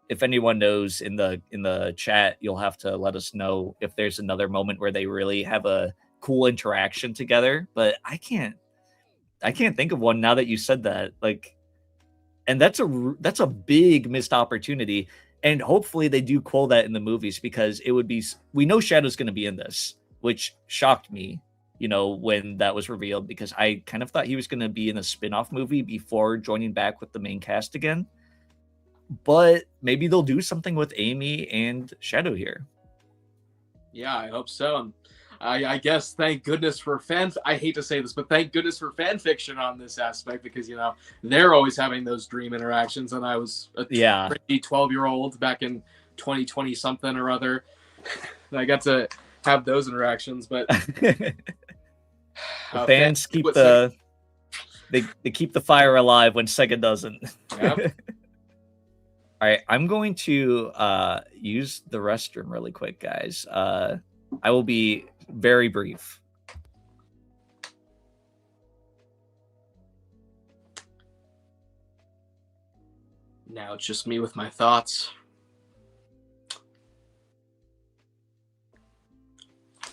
If anyone knows in the chat, you'll have to let us know if there's another moment where they really have a cool interaction together. But I can't think of one now that you said that. Like, and that's a big missed opportunity. And hopefully they do quell that in the movies because it would be. We know Shadow's going to be in this, which shocked me, you know, when that was revealed, because I kind of thought he was going to be in a spin-off movie before joining back with the main cast again. But maybe they'll do something with Amy and Shadow here. Yeah, I hope so. I guess thank goodness for I hate to say this, but thank goodness for fan fiction on this aspect, because, you know, they're always having those dream interactions, and I was a 12-year-old back in 2020 something or other. I got to have those interactions, but fans keep they keep the fire alive when Sega doesn't. Yep. All right, I'm going to use the restroom really quick, guys. I will be very brief. Now it's just me with my thoughts.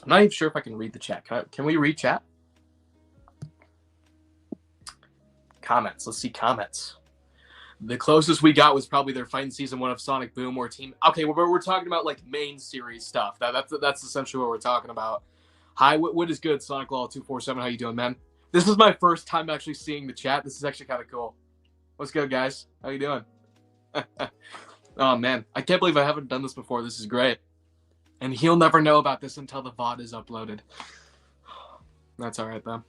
I'm not even sure if I can read the chat. Can we read chat? Comments. Let's see comments. The closest we got was probably their fight in season 1 of Sonic Boom or Team. Okay, we're talking about like main series stuff. That's essentially what we're talking about. Hi, what is good, Sonic Law 247? How you doing, man? This is my first time actually seeing the chat. This is actually kind of cool. What's good, guys? How you doing? Oh man, I can't believe I haven't done this before. This is great. And he'll never know about this until the VOD is uploaded. That's all right though.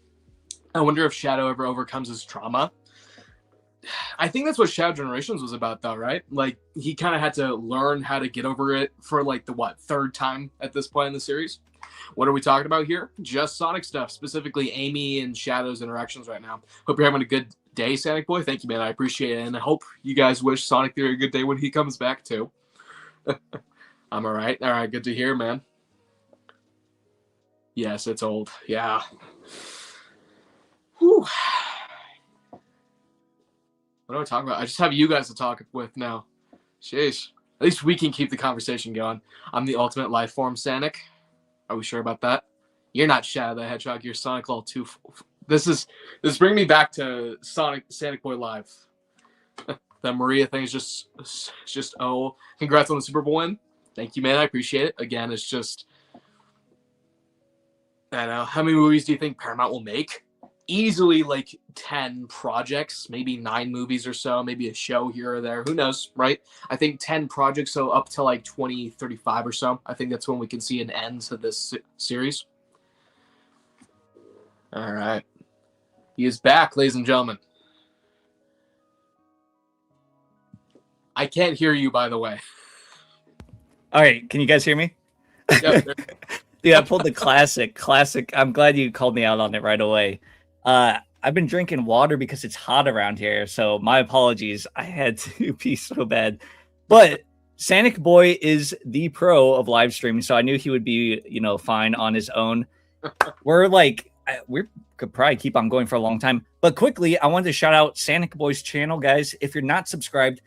I wonder if Shadow ever overcomes his trauma. I think that's what Shadow Generations was about, though, right? Like, he kind of had to learn how to get over it for, like, the, third time at this point in the series? What are we talking about here? Just Sonic stuff, specifically Amy and Shadow's interactions right now. Hope you're having a good day, SanicBoi. Thank you, man. I appreciate it. And I hope you guys wish Sonic Theory a good day when he comes back, too. I'm all right. All right, good to hear, man. Yes, it's old. Yeah. Whew. What are we talking about? I just have you guys to talk with now. Sheesh. At least we can keep the conversation going. I'm the ultimate life form, Sanic. Are we sure about that? You're not Shadow the Hedgehog. You're Sonic Law 2. This brings me back to SanicBoi Live. The Maria thing is just oh. Congrats on the Super Bowl win. Thank you, man. I appreciate it. Again, it's just, I don't know. How many movies do you think Paramount will make? Easily like 10 projects, maybe 9 movies or so, maybe a show here or there. Who knows, right? I think 10 projects, so up to like 2035 or so. I think that's when we can see an end to this series. All right. He is back, ladies and gentlemen. I can't hear you, by the way. All right, can you guys hear me? Yep. Dude, I pulled the classic. I'm glad you called me out on it right away. I've been drinking water because it's hot around here, so my apologies. I had to pee so bad. But SanicBoi is the pro of live streaming, so I knew he would be, you know, fine on his own. We could probably keep on going for a long time. But quickly, I wanted to shout out SanicBoi's channel, guys. If you're not subscribed,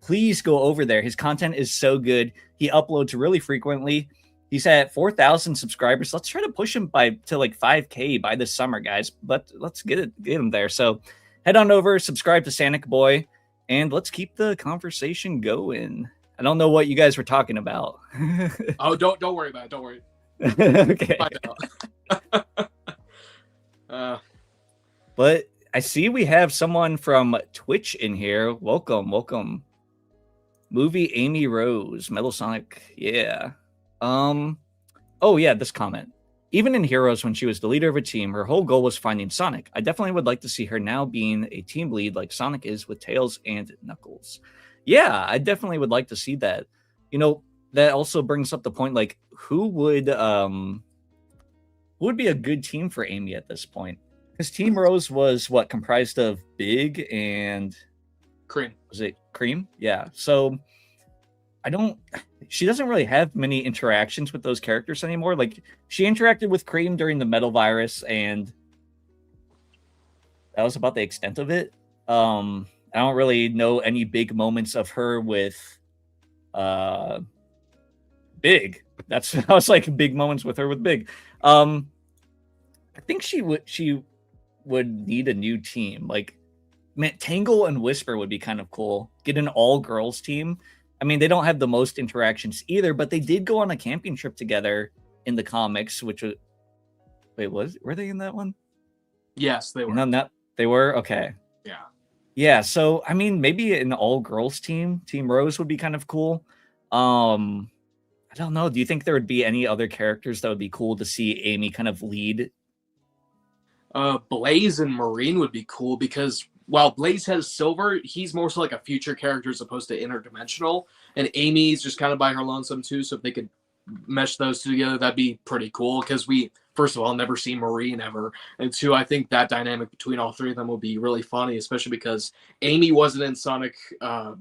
please go over there. His content is so good. He uploads really frequently. He's at 4,000 subscribers. Let's try to push him to like 5K by this summer, guys. But let's get him there. So head on over, subscribe to SanicBoi, and let's keep the conversation going. I don't know what you guys were talking about. Oh, don't worry about it. Don't worry. Okay. But I see we have someone from Twitch in here. Welcome. Movie Amy Rose, Metal Sonic. Yeah. Oh yeah, this comment. Even in Heroes, when she was the leader of a team, her whole goal was finding Sonic. I definitely would like to see her now being a team lead like Sonic is with Tails and Knuckles. Yeah, I definitely would like to see that. You know, that also brings up the point, like, who would be a good team for Amy at this point? Because Team Rose was what, comprised of Big and Cream. Was it Cream? Yeah. So she doesn't really have many interactions with those characters anymore. Like, she interacted with Cream during the Metal Virus, and that was about the extent of it. I don't really know any big moments of her with Big. I was like, big moments with her with Big. I think she would need a new team. Like, man, Tangle and Whisper would be kind of cool. Get an all-girls team. I mean, they don't have the most interactions either, but they did go on a camping trip together in the comics, which was... Wait, were they in that one? Yes, they were. No, they were? Okay. Yeah. Yeah, so, I mean, maybe an all-girls team, Team Rose, would be kind of cool. I don't know. Do you think there would be any other characters that would be cool to see Amy kind of lead? Blaze and Marine would be cool because while Blaze has Silver, he's more so like a future character as opposed to interdimensional. And Amy's just kind of by her lonesome too. So if they could mesh those two together, that'd be pretty cool. Because we, first of all, never seen Marine ever. And two, I think that dynamic between all three of them will be really funny, especially because Amy wasn't in Sonic, what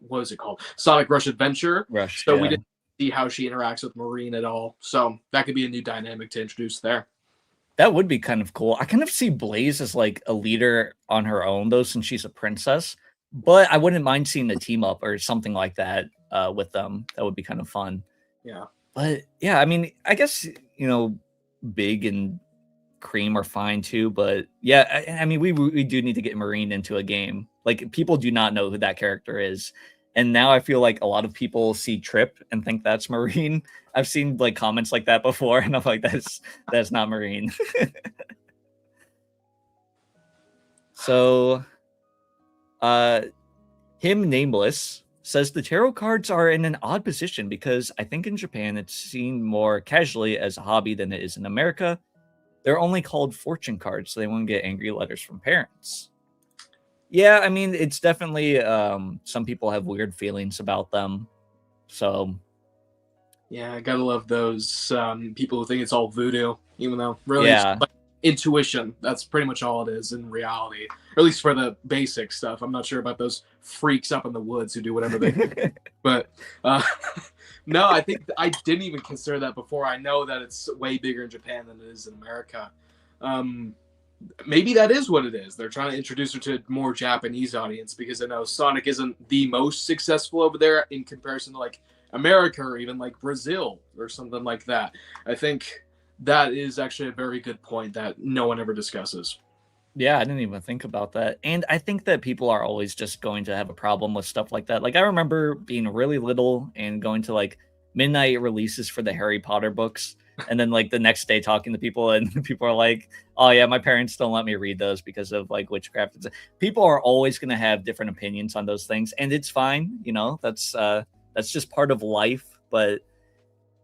was it called? Sonic Rush Adventure. So we didn't see how she interacts with Marine at all. So that could be a new dynamic to introduce there. That would be kind of cool. I kind of see Blaze as like a leader on her own, though, since she's a princess. But I wouldn't mind seeing a team up or something like that with them. That would be kind of fun. Yeah. But yeah, I mean, I guess, you know, Big and Cream are fine too. But yeah, I mean, we do need to get Marine into a game. Like, people do not know who that character is. And now I feel like a lot of people see Trip and think that's Marine. I've seen like comments like that before, and I'm like, that's not Marine. So, him Nameless says the tarot cards are in an odd position because I think in Japan it's seen more casually as a hobby than it is in America. They're only called fortune cards, so they won't get angry letters from parents. Yeah, I mean, it's definitely some people have weird feelings about them. So yeah, I gotta love those people who think it's all voodoo, even though really it's like intuition. That's pretty much all it is in reality, or at least for the basic stuff. I'm not sure about those freaks up in the woods who do whatever they do. But no, I think I didn't even consider that before. I know that it's way bigger in Japan than it is in America. Maybe that is what it is. They're trying to introduce her to a more Japanese audience because I know Sonic isn't the most successful over there in comparison to like America or even like Brazil or something like that. I think that is actually a very good point that no one ever discusses. Yeah, I didn't even think about that. And I think that people are always just going to have a problem with stuff like that. Like, I remember being really little and going to like midnight releases for the Harry Potter books. And then like the next day talking to people, and people are like, oh yeah, my parents don't let me read those because of like witchcraft. People are always going to have different opinions on those things, and it's fine. You know, that's just part of life. But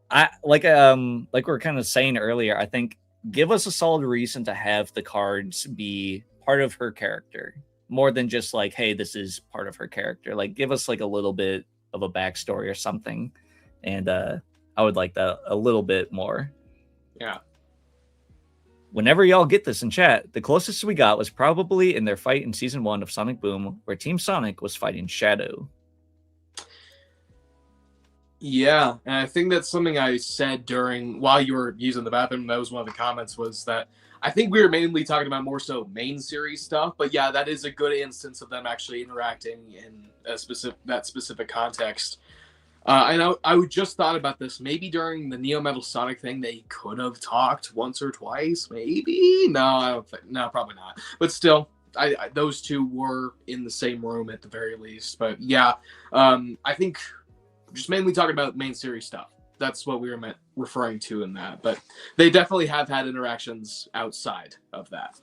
I like we were kind of saying earlier, I think give us a solid reason to have the cards be part of her character more than just like, hey, this is part of her character. Like, give us like a little bit of a backstory or something. And I would like that a little bit more. Yeah. Whenever y'all get this in chat, the closest we got was probably in their fight in season 1 of Sonic Boom, where Team Sonic was fighting Shadow. Yeah, and I think that's something I said while you were using the bathroom. That was one of the comments, was that I think we were mainly talking about more so main series stuff. But yeah, that is a good instance of them actually interacting in that specific context. I would just thought about this. Maybe during the Neo Metal Sonic thing, they could have talked once or twice. Maybe no, I don't think. No, probably not. But still, those two were in the same room at the very least. But yeah, I think just mainly talking about main series stuff. That's what we were referring to in that. But they definitely have had interactions outside of that.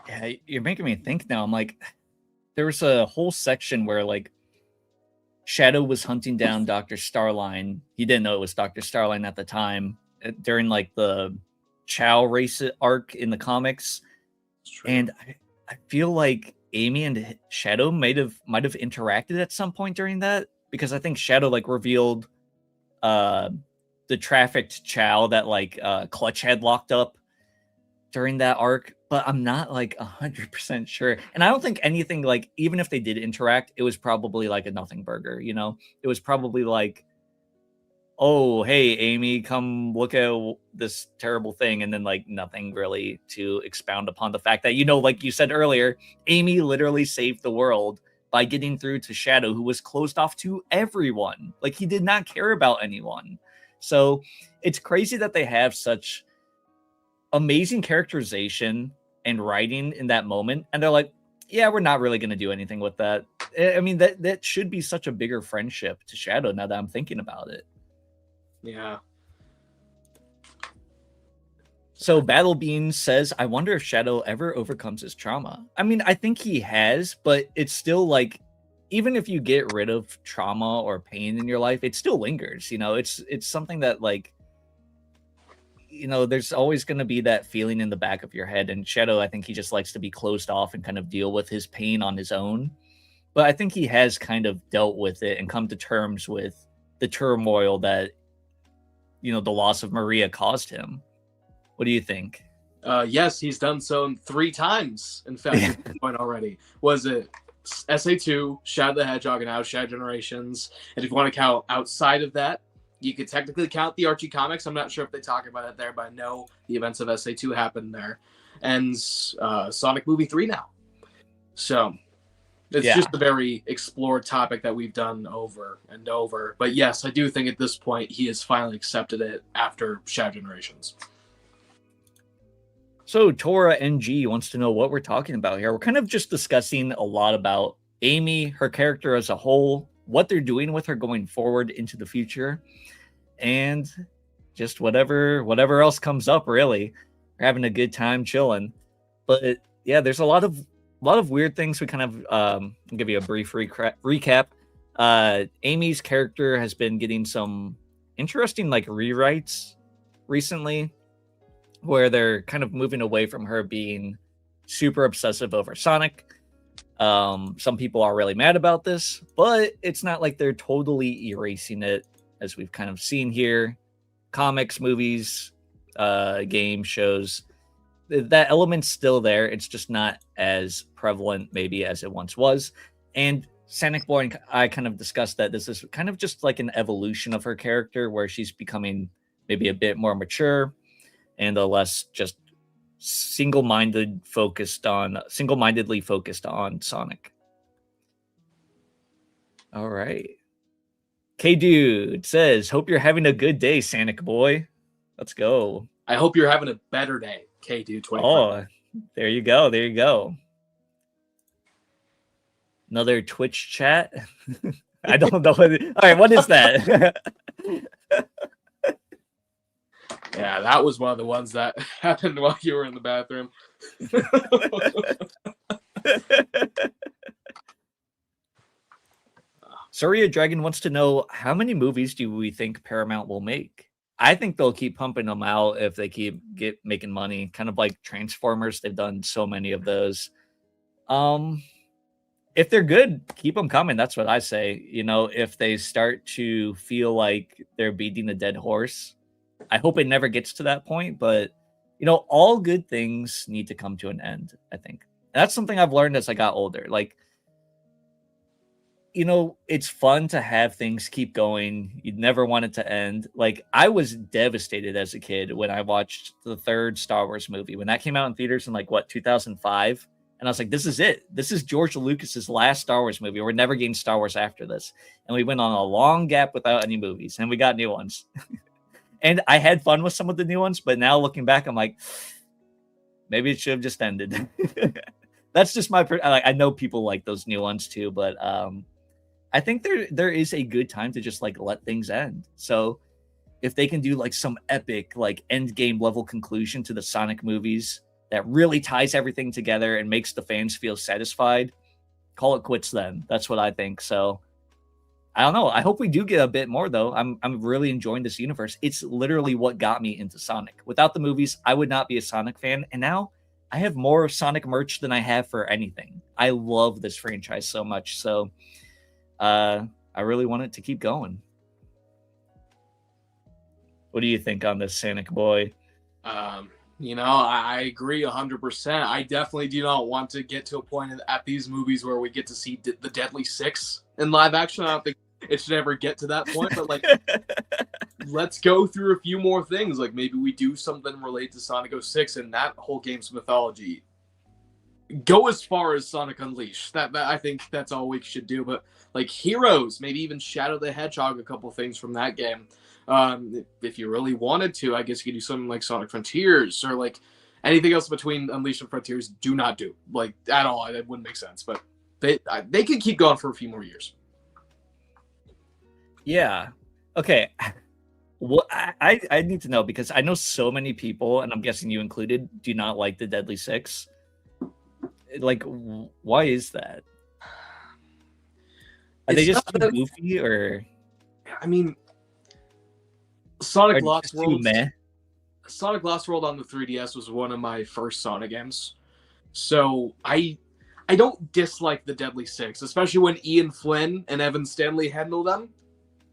Yeah, you're making me think now. I'm like, there was a whole section where like Shadow was hunting down Dr. Starline. He didn't know it was Dr. Starline at the time during like the Chow race arc in the comics. And I feel like Amy and Shadow might have interacted at some point during that, because I think Shadow like revealed the trafficked Chow that like Clutch had locked up during that arc, but I'm not like 100% sure. And I don't think anything, like, even if they did interact, it was probably like a nothing burger, you know? It was probably like, oh, hey, Amy, come look at this terrible thing. And then like nothing really to expound upon the fact that, you know, like you said earlier, Amy literally saved the world by getting through to Shadow, who was closed off to everyone. Like, he did not care about anyone. So it's crazy that they have such amazing characterization and writing in that moment, and they're like, yeah, we're not really going to do anything with that. I mean, that should be such a bigger friendship to Shadow, now that I'm thinking about it. Yeah. So Battle Bean says, I wonder if Shadow ever overcomes his trauma. I mean, I think he has, but it's still like, even if you get rid of trauma or pain in your life, it still lingers, you know? It's something that, like, you know, there's always going to be that feeling in the back of your head. And Shadow, I think he just likes to be closed off and kind of deal with his pain on his own. But I think he has kind of dealt with it and come to terms with the turmoil that, you know, the loss of Maria caused him. What do you think? Yes, he's done so 3 times, in fact, at this point already. Was it SA2, Shadow the Hedgehog, and now Shadow Generations? And if you want to count outside of that, you could technically count the Archie comics. I'm not sure if they talk about it there, but I know the events of SA2 happened there. And Sonic Movie 3 now. So it's just a very explored topic that we've done over and over. But yes, I do think at this point he has finally accepted it after Shadow Generations. So Tora NG wants to know what we're talking about here. We're kind of just discussing a lot about Amy, her character as a whole, what they're doing with her going forward into the future, and just whatever else comes up, really. We're having a good time chilling. But yeah, there's a lot of weird things. We kind of I'll give you a brief recap. Amy's character has been getting some interesting like rewrites recently, where they're kind of moving away from her being super obsessive over Sonic. Some people are really mad about this, but it's not like they're totally erasing it, as we've kind of seen here. Comics, movies, game shows, that element's still there. It's just not as prevalent maybe as it once was. And SanicBoi and I kind of discussed that this is kind of just like an evolution of her character, where she's becoming maybe a bit more mature and a less just single-mindedly focused on Sonic. All right. K-Dude says, hope you're having a good day, SanicBoi. Let's go. I hope you're having a better day, K-Dude 25. Oh, there you go. Another Twitch chat. I don't know. All right, what is that? Yeah, that was one of the ones that happened while you were in the bathroom. Surya Dragon wants to know, how many movies do we think Paramount will make? I think they'll keep pumping them out if they keep making money. Kind of like Transformers. They've done so many of those. If they're good, keep them coming. That's what I say. You know, if they start to feel like they're beating a dead horse, I hope it never gets to that point. But, you know, all good things need to come to an end, I think. And that's something I've learned as I got older. Like, you know, it's fun to have things keep going. You'd never want it to end. Like, I was devastated as a kid when I watched the 3rd Star Wars movie. When that came out in theaters in, like, 2005? And I was like, this is it. This is George Lucas's last Star Wars movie. We're never getting Star Wars after this. And we went on a long gap without any movies, and we got new ones. And I had fun with some of the new ones, but now looking back, I'm like, maybe it should have just ended. That's just my. I know people like those new ones too, but I think there is a good time to just like let things end. So if they can do like some epic like end game level conclusion to the Sonic movies that really ties everything together and makes the fans feel satisfied, call it quits then. That's what I think. So I don't know. I hope we do get a bit more though. I'm really enjoying this universe. It's literally what got me into Sonic. Without the movies, I would not be a Sonic fan. And now I have more Sonic merch than I have for anything. I love this franchise so much. So I really want it to keep going. What do you think on this, SanicBoi? I agree 100%. I definitely do not want to get to a point at these movies where we get to see the Deadly Six in live action. I don't think it should ever get to that point, but like, let's go through a few more things. Like maybe we do something related to Sonic 06 and that whole game's mythology. Go as far as Sonic Unleashed. That I think that's all we should do. But like Heroes, maybe even Shadow the Hedgehog, a couple things from that game. If you really wanted to, I guess you could do something like Sonic Frontiers or like anything else between Unleashed and Frontiers. Do not do like at all. It wouldn't make sense. But they could keep going for a few more years. Yeah. Okay. Well, I need to know because I know so many people, and I'm guessing you included, do not like the Deadly Six. Like, why is that? Are they just too goofy, or? I mean, Sonic Lost World. Meh? Sonic Lost World on the 3DS was one of my first Sonic games, so I don't dislike the Deadly Six, especially when Ian Flynn and Evan Stanley handle them.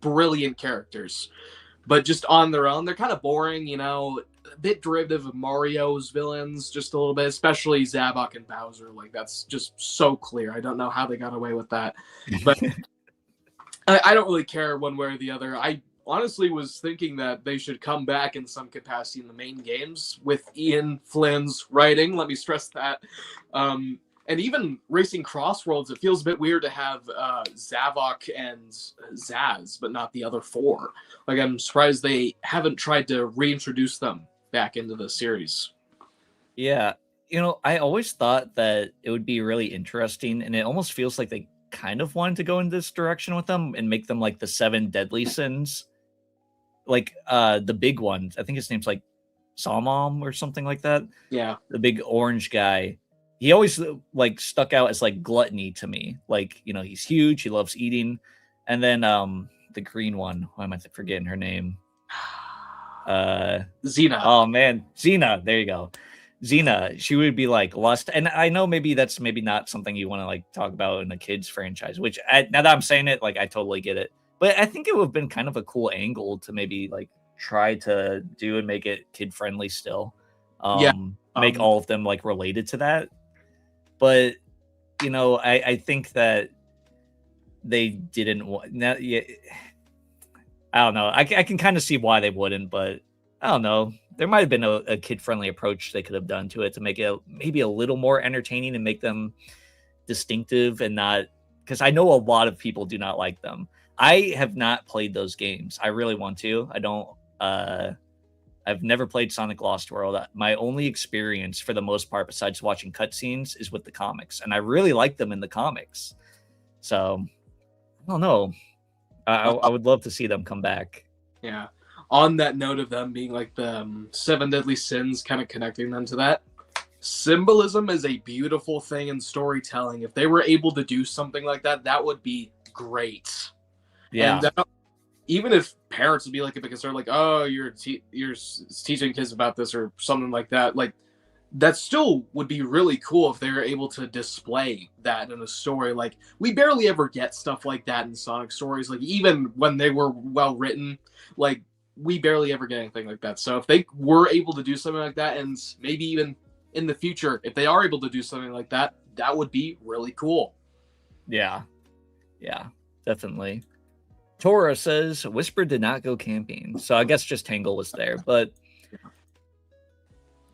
Brilliant characters, but just on their own, they're kind of boring. You know, a bit derivative of Mario's villains, just a little bit, especially Zavok and Bowser. Like that's just so clear. I don't know how they got away with that, but I don't really care one way or the other. I honestly was thinking that they should come back in some capacity in the main games with Ian Flynn's writing. Let me stress that. And even Racing Crossworlds, it feels a bit weird to have Zavok and Zaz, but not the other four. Like, I'm surprised they haven't tried to reintroduce them back into the series. Yeah. You know, I always thought that it would be really interesting, and it almost feels like they kind of wanted to go in this direction with them and make them like the 7 deadly sins. Like the big ones. I think his name's like Salmon or something like that. Yeah. The big orange guy. He always like stuck out as like gluttony to me. Like, you know, he's huge. He loves eating. And then the green one. Why am I forgetting her name? Xena. Oh man, Xena. There you go. Xena. She would be like lust. And I know maybe that's maybe not something you want to like talk about in a kids franchise. Which now that I'm saying it, like I totally get it. But I think it would have been kind of a cool angle to maybe like try to do and make it kid friendly still. Make all of them like related to that. But, you know, I think that they didn't want. I don't know. I can kind of see why they wouldn't, but I don't know. There might have been a kid-friendly approach they could have done to it to make it maybe a little more entertaining and make them distinctive and not. Because I know a lot of people do not like them. I have not played those games. I really want to. I don't. I've never played Sonic Lost World. My only experience, for the most part, besides watching cutscenes, is with the comics, and I really like them in the comics. So, I don't know. I would love to see them come back. Yeah. On that note of them being like the 7 deadly sins, kind of connecting them to that, symbolism is a beautiful thing in storytelling. If they were able to do something like that, that would be great. Yeah. And even if parents would be like a bit concerned, like, oh, you're teaching kids about this or something like that, like that still would be really cool if they were able to display that in a story. Like we barely ever get stuff like that in Sonic stories. Like even when they were well written, like we barely ever get anything like that. So if they were able to do something like that, and maybe even in the future, if they are able to do something like that, that would be really cool. Yeah, definitely. Tora says Whisper did not go camping, so I guess just Tangle was there. But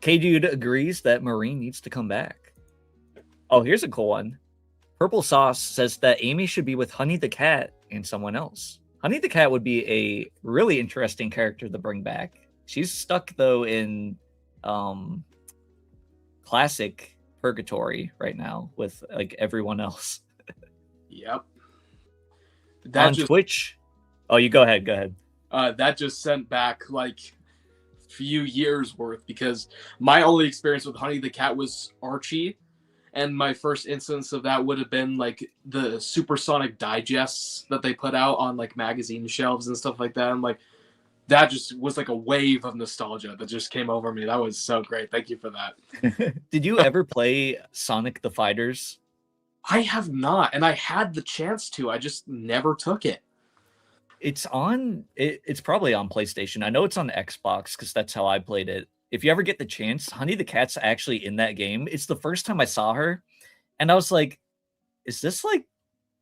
K-Dude agrees that Marine needs to come back. Oh, here's a cool one. Purple Sauce says that Amy should be with Honey the Cat and someone else. Honey the Cat would be a really interesting character to bring back. She's stuck though in classic purgatory right now with like everyone else. Yep. On Twitch. Oh, you go ahead. Go ahead. That just sent back like a few years worth, because my only experience with Honey the Cat was Archie. And my first instance of that would have been like the Supersonic digests that they put out on like magazine shelves and stuff like that. And like that just was like a wave of nostalgia that just came over me. That was so great. Thank you for that. Did you ever play Sonic the Fighters? I have not, and I had the chance to. I just never took it. It's probably on PlayStation. I know it's on Xbox because that's how I played it. If you ever get the chance, Honey the Cat's actually in that game. It's the first time I saw her, and I was like, is this like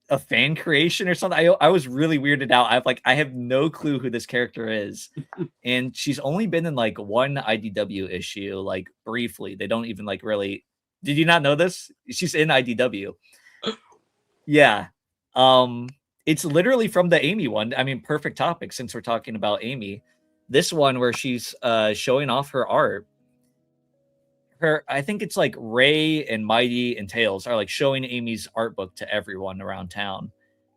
a fan creation or something? I was really weirded out. I have no clue who this character is. And she's only been in like one IDW issue, like briefly. They don't even like really. Did you not know this? She's in IDW. Yeah. It's literally from the Amy one. I mean, perfect topic since we're talking about Amy. This one where she's showing off her art. I think it's like Ray and Mighty and Tails are like showing Amy's art book to everyone around town.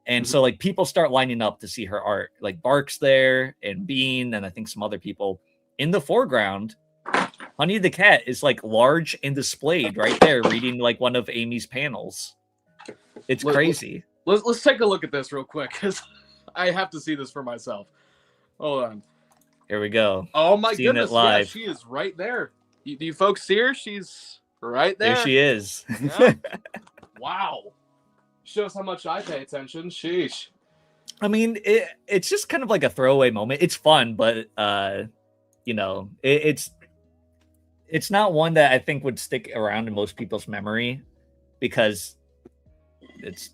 And so like people start lining up to see her art. Like Bark's there and Bean and I think some other people. In the foreground, Honey the Cat is like large and displayed right there reading like one of Amy's panels. It's crazy. Let's take a look at this real quick because I have to see this for myself. Hold on. Here we go. Oh my Seeing goodness! it live. Yeah, she is right there. Do you folks see her? She's right there. There she is. Yeah. Wow. Shows how much I pay attention. Sheesh. I mean, it's just kind of like a throwaway moment. It's fun, but you know, it's not one that I think would stick around in most people's memory because it's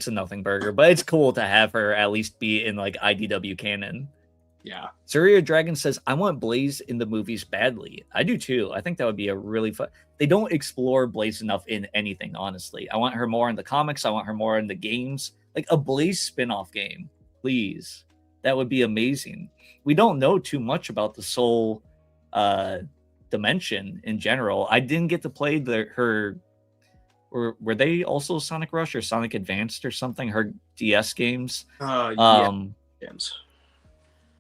a nothing burger. But it's cool to have her at least be in like IDW canon. Yeah. Surya Dragon says, I want Blaze in the movies badly. I do too. I think that would be a really fun. They don't explore Blaze enough in anything, honestly. I want her more in the comics. I want her more in the games. Like a Blaze spin-off game, please. That would be amazing. We don't know too much about the Soul dimension in general. I didn't get to play her. Were they also Sonic Rush or Sonic Advanced or something? Her DS games. Games.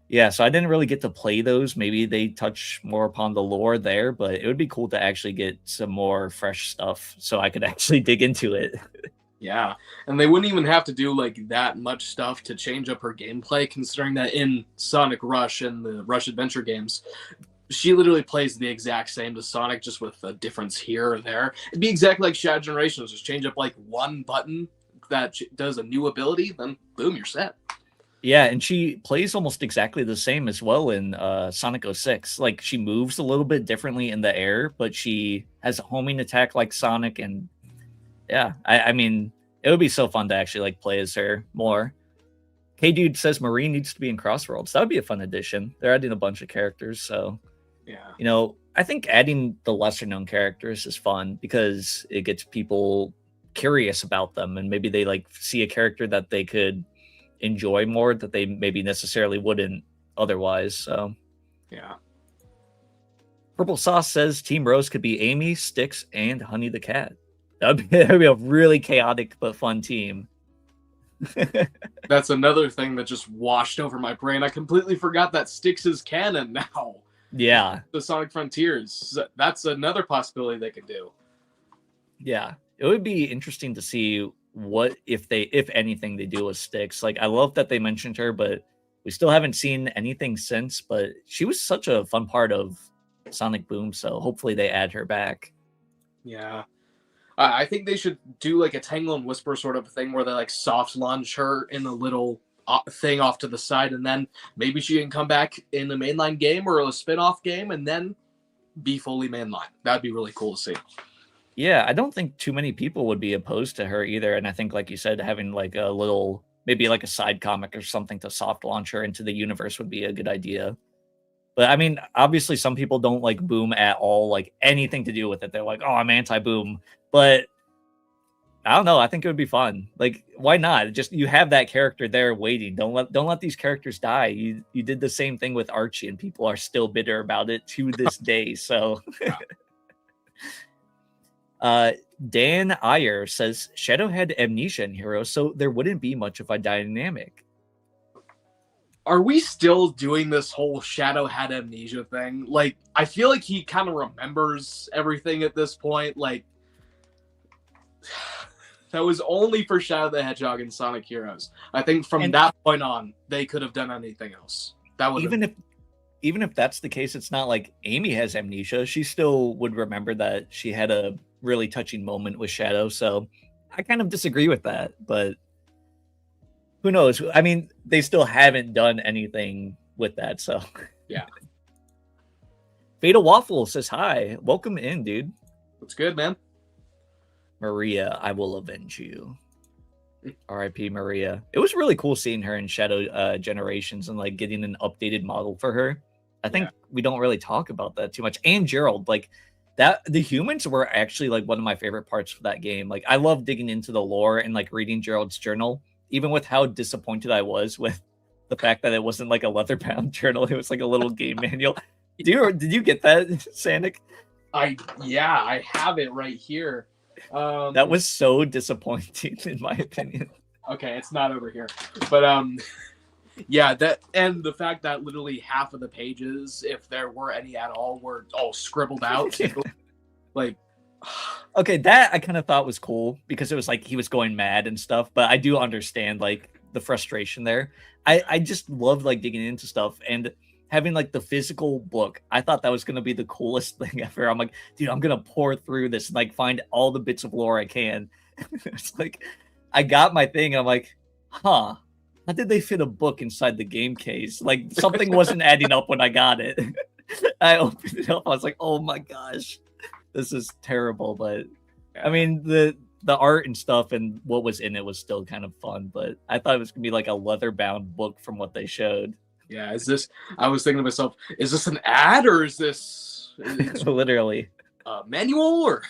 Yeah, so I didn't really get to play those. Maybe they touch more upon the lore there, but it would be cool to actually get some more fresh stuff so I could actually dig into it. Yeah, and they wouldn't even have to do like that much stuff to change up her gameplay, considering that in Sonic Rush and the Rush Adventure games, she literally plays the exact same to Sonic, just with a difference here or there. It'd be exactly like Shadow Generations, just change up like one button that does a new ability, then boom, you're set. Yeah, and she plays almost exactly the same as well in Sonic 06. Like, she moves a little bit differently in the air, but she has a homing attack like Sonic, and yeah, I mean, it would be so fun to actually like play as her more. K-Dude says Marine needs to be in Crossworlds. That would be a fun addition. They're adding a bunch of characters, so yeah. You know, I think adding the lesser-known characters is fun because it gets people curious about them, and maybe they like see a character that they could enjoy more that they maybe necessarily wouldn't otherwise. So yeah. Purple Sauce says Team Rose could be Amy, Styx, and Honey the Cat. That'd be a really chaotic but fun team. That's another thing that just washed over my brain. I completely forgot that Styx is canon now. Yeah. The Sonic Frontiers. That's another possibility they could do. Yeah. It would be interesting to see what if anything they do with Styx. Like, I love that they mentioned her, but we still haven't seen anything since. But she was such a fun part of Sonic Boom, so hopefully they add her back. Yeah, I think they should do like a Tangle and Whisper sort of thing where they like soft launch her in a little thing off to the side, and then maybe she can come back in a mainline game or a spin-off game and then be fully mainline. That'd be really cool to see. Yeah, I don't think too many people would be opposed to her either. And I think, like you said, having like a little, maybe like a side comic or something to soft launch her into the universe would be a good idea. But I mean, obviously some people don't like Boom at all, like anything to do with it. They're like, oh, I'm anti-Boom. But I don't know. I think it would be fun. Like, why not? Just you have that character there waiting. Don't let these characters die. You did the same thing with Archie, and people are still bitter about it to this day. So, Dan Iyer says Shadow had amnesia in Heroes, so there wouldn't be much of a dynamic. Are we still doing this whole Shadow had amnesia thing? Like, I feel like he kind of remembers everything at this point. Like, that was only for Shadow the Hedgehog and Sonic Heroes. I think from that point on, they could have done anything else. That would even if that's the case, it's not like Amy has amnesia. She still would remember that she had a really touching moment with Shadow. So I kind of disagree with that, but who knows? I mean, they still haven't done anything with that. So yeah. Fatal Waffle says hi. Welcome in, dude. What's good, man? Maria, I will avenge you. R.I.P. Maria. It was really cool seeing her in Shadow Generations and like getting an updated model for her. I think we don't really talk about that too much. And Gerald, like that, the humans were actually like one of my favorite parts of that game. Like I love digging into the lore and like reading Gerald's journal, even with how disappointed I was with the fact that it wasn't like a leather-bound journal. It was like a little game manual. Did you get that, Sanic? I have it right here. That was so disappointing in my opinion. Okay, it's not over here, but yeah, that and the fact that literally half of the pages, if there were any at all, were all scribbled out. Like, okay, that I kind of thought was cool because it was like he was going mad and stuff, but I do understand like the frustration there. I just loved like digging into stuff and having like the physical book. I thought that was going to be the coolest thing ever. I'm like, dude, I'm going to pour through this and like find all the bits of lore I can. It's like, I got my thing. And I'm like, how did they fit a book inside the game case? Like something wasn't adding up when I got it. I opened it up. I was like, oh my gosh, this is terrible. But I mean, the art and stuff and what was in it was still kind of fun, but I thought it was going to be like a leather bound book from what they showed. Yeah, I was thinking to myself, is this an ad or is this literally a manual or?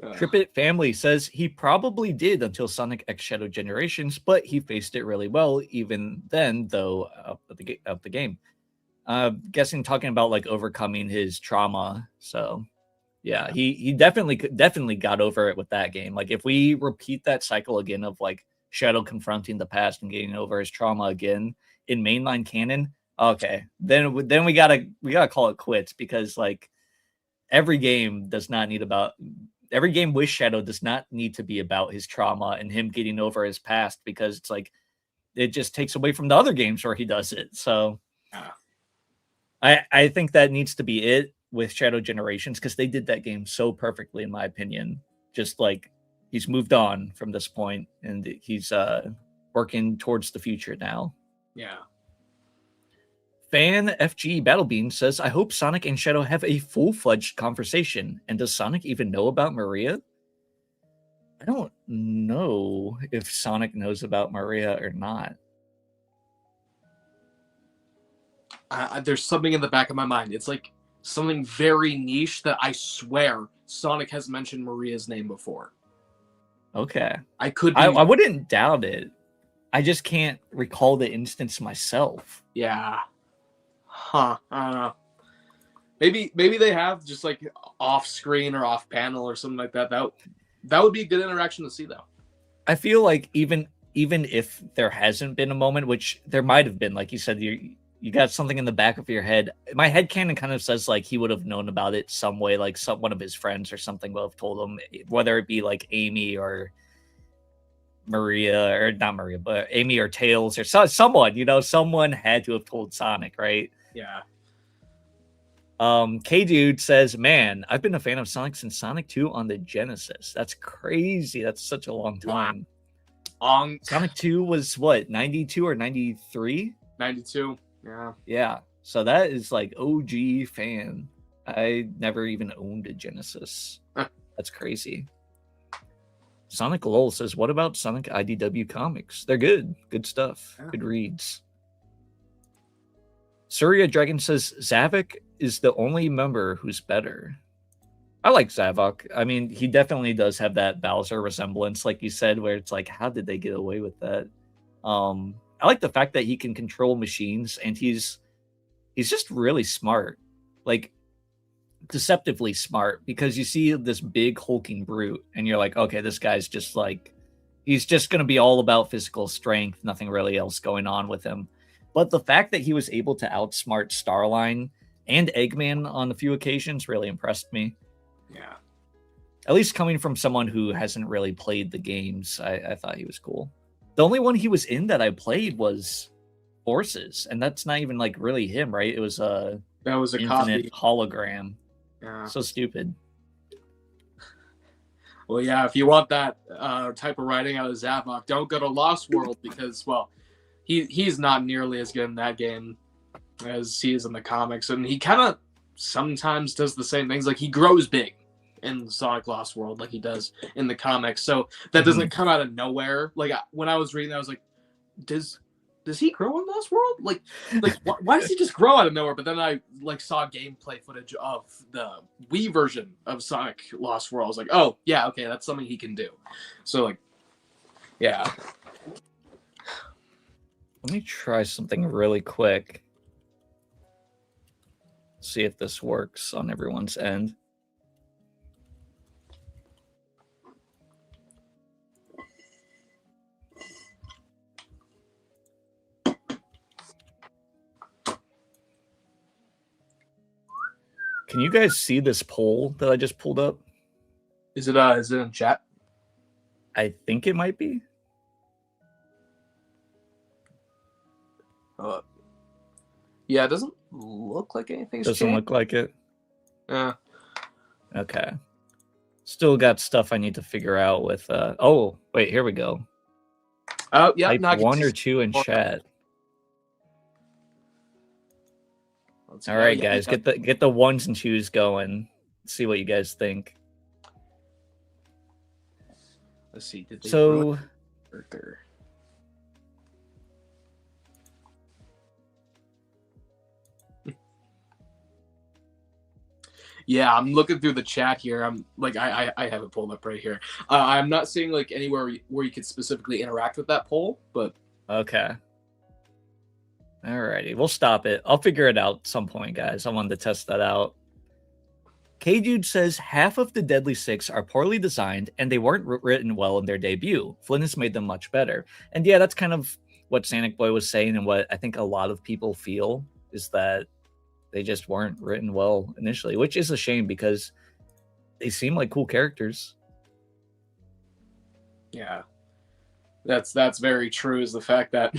Tripit Family says he probably did until Sonic X Shadow Generations, but he faced it really well even then, though, of the game. Guessing talking about like overcoming his trauma. So yeah, he definitely got over it with that game. Like if we repeat that cycle again of like Shadow confronting the past and getting over his trauma again in mainline canon, okay, then we gotta call it quits, because like every game with Shadow does not need to be about his trauma and him getting over his past, because it's like it just takes away from the other games where he does it. So I think that needs to be it with Shadow Generations, because they did that game so perfectly, in my opinion. Just like he's moved on from this point and he's working towards the future now. Yeah. Fan FG Battlebeam says, I hope Sonic and Shadow have a full-fledged conversation. And does Sonic even know about Maria? I don't know if Sonic knows about Maria or not. There's something in the back of my mind. It's like something very niche that I swear Sonic has mentioned Maria's name before. Okay. I wouldn't doubt it. I just can't recall the instance myself. Yeah. I don't know. Maybe they have, just like off screen or off panel or something like that. That would be a good interaction to see, though. I feel like even if there hasn't been a moment, which there might have been, like you said, you got something in the back of your head. My headcanon kind of says like he would have known about it some way, like one of his friends or something will have told him, whether it be like Amy or Maria, or not Maria, but Amy or Tails or someone, someone had to have told Sonic, right? Yeah. K-Dude says, man, I've been a fan of Sonic since Sonic 2 on the Genesis. That's crazy. That's such a long time. Wow. Sonic 2 was what, 92 or 93? 92. Yeah. Yeah. So that is like OG fan. I never even owned a Genesis. That's crazy. Sonic Lol says, what about Sonic IDW comics? They're good. Good stuff. Yeah. Good reads. Surya Dragon says, Zavik is the only member who's better. I like Zavok. I mean, he definitely does have that Bowser resemblance, like you said, where it's like, how did they get away with that? I like the fact that he can control machines, and he's just really smart, like deceptively smart, because you see this big hulking brute, and you're like, okay, this guy's just like, he's just going to be all about physical strength, nothing really else going on with him. But the fact that he was able to outsmart Starline and Eggman on a few occasions really impressed me. Yeah. At least coming from someone who hasn't really played the games, I thought he was cool. The only one he was in that I played was Forces, and that's not even like really him, right? It was that was a infinite copy. hologram. Yeah. So stupid. Well, yeah, if you want that type of writing out of Zavok, don't go to Lost World because, well, he's not nearly as good in that game as he is in the comics, and he kind of sometimes does the same things. Like, he grows big in Sonic Lost World like he does in the comics, so that doesn't come out of nowhere. Like, when I was reading that, I was like, does he grow in Lost World? Like why does he just grow out of nowhere? But then I saw gameplay footage of the Wii version of Sonic Lost World. I was like, oh yeah, okay, that's something he can do. So like, yeah. Let me try something really quick. See if this works on everyone's end. Can you guys see this poll that I just pulled up? Is it in chat? I think it might be. Yeah, it doesn't look like anything's Doesn't changed. look like it. Yeah. Okay. Still got stuff I need to figure out with oh, wait, here we go. Oh, yeah, Type 1 or 2 in chat. All right, guys, get the 1s and 2s going. Let's see what you guys think. Let's see. Did they So, yeah, I'm looking through the chat here. I'm like, I have it pulled up right here. I'm not seeing like anywhere where you could specifically interact with that poll, but okay. Alrighty, we'll stop it. I'll figure it out at some point, guys. I wanted to test that out. K-Dude says half of the Deadly Six are poorly designed and they weren't written well in their debut. Flynn has made them much better. And yeah, that's kind of what SanicBoi was saying, and what I think a lot of people feel is that they just weren't written well initially, which is a shame because they seem like cool characters. Yeah, that's very true. Is the fact that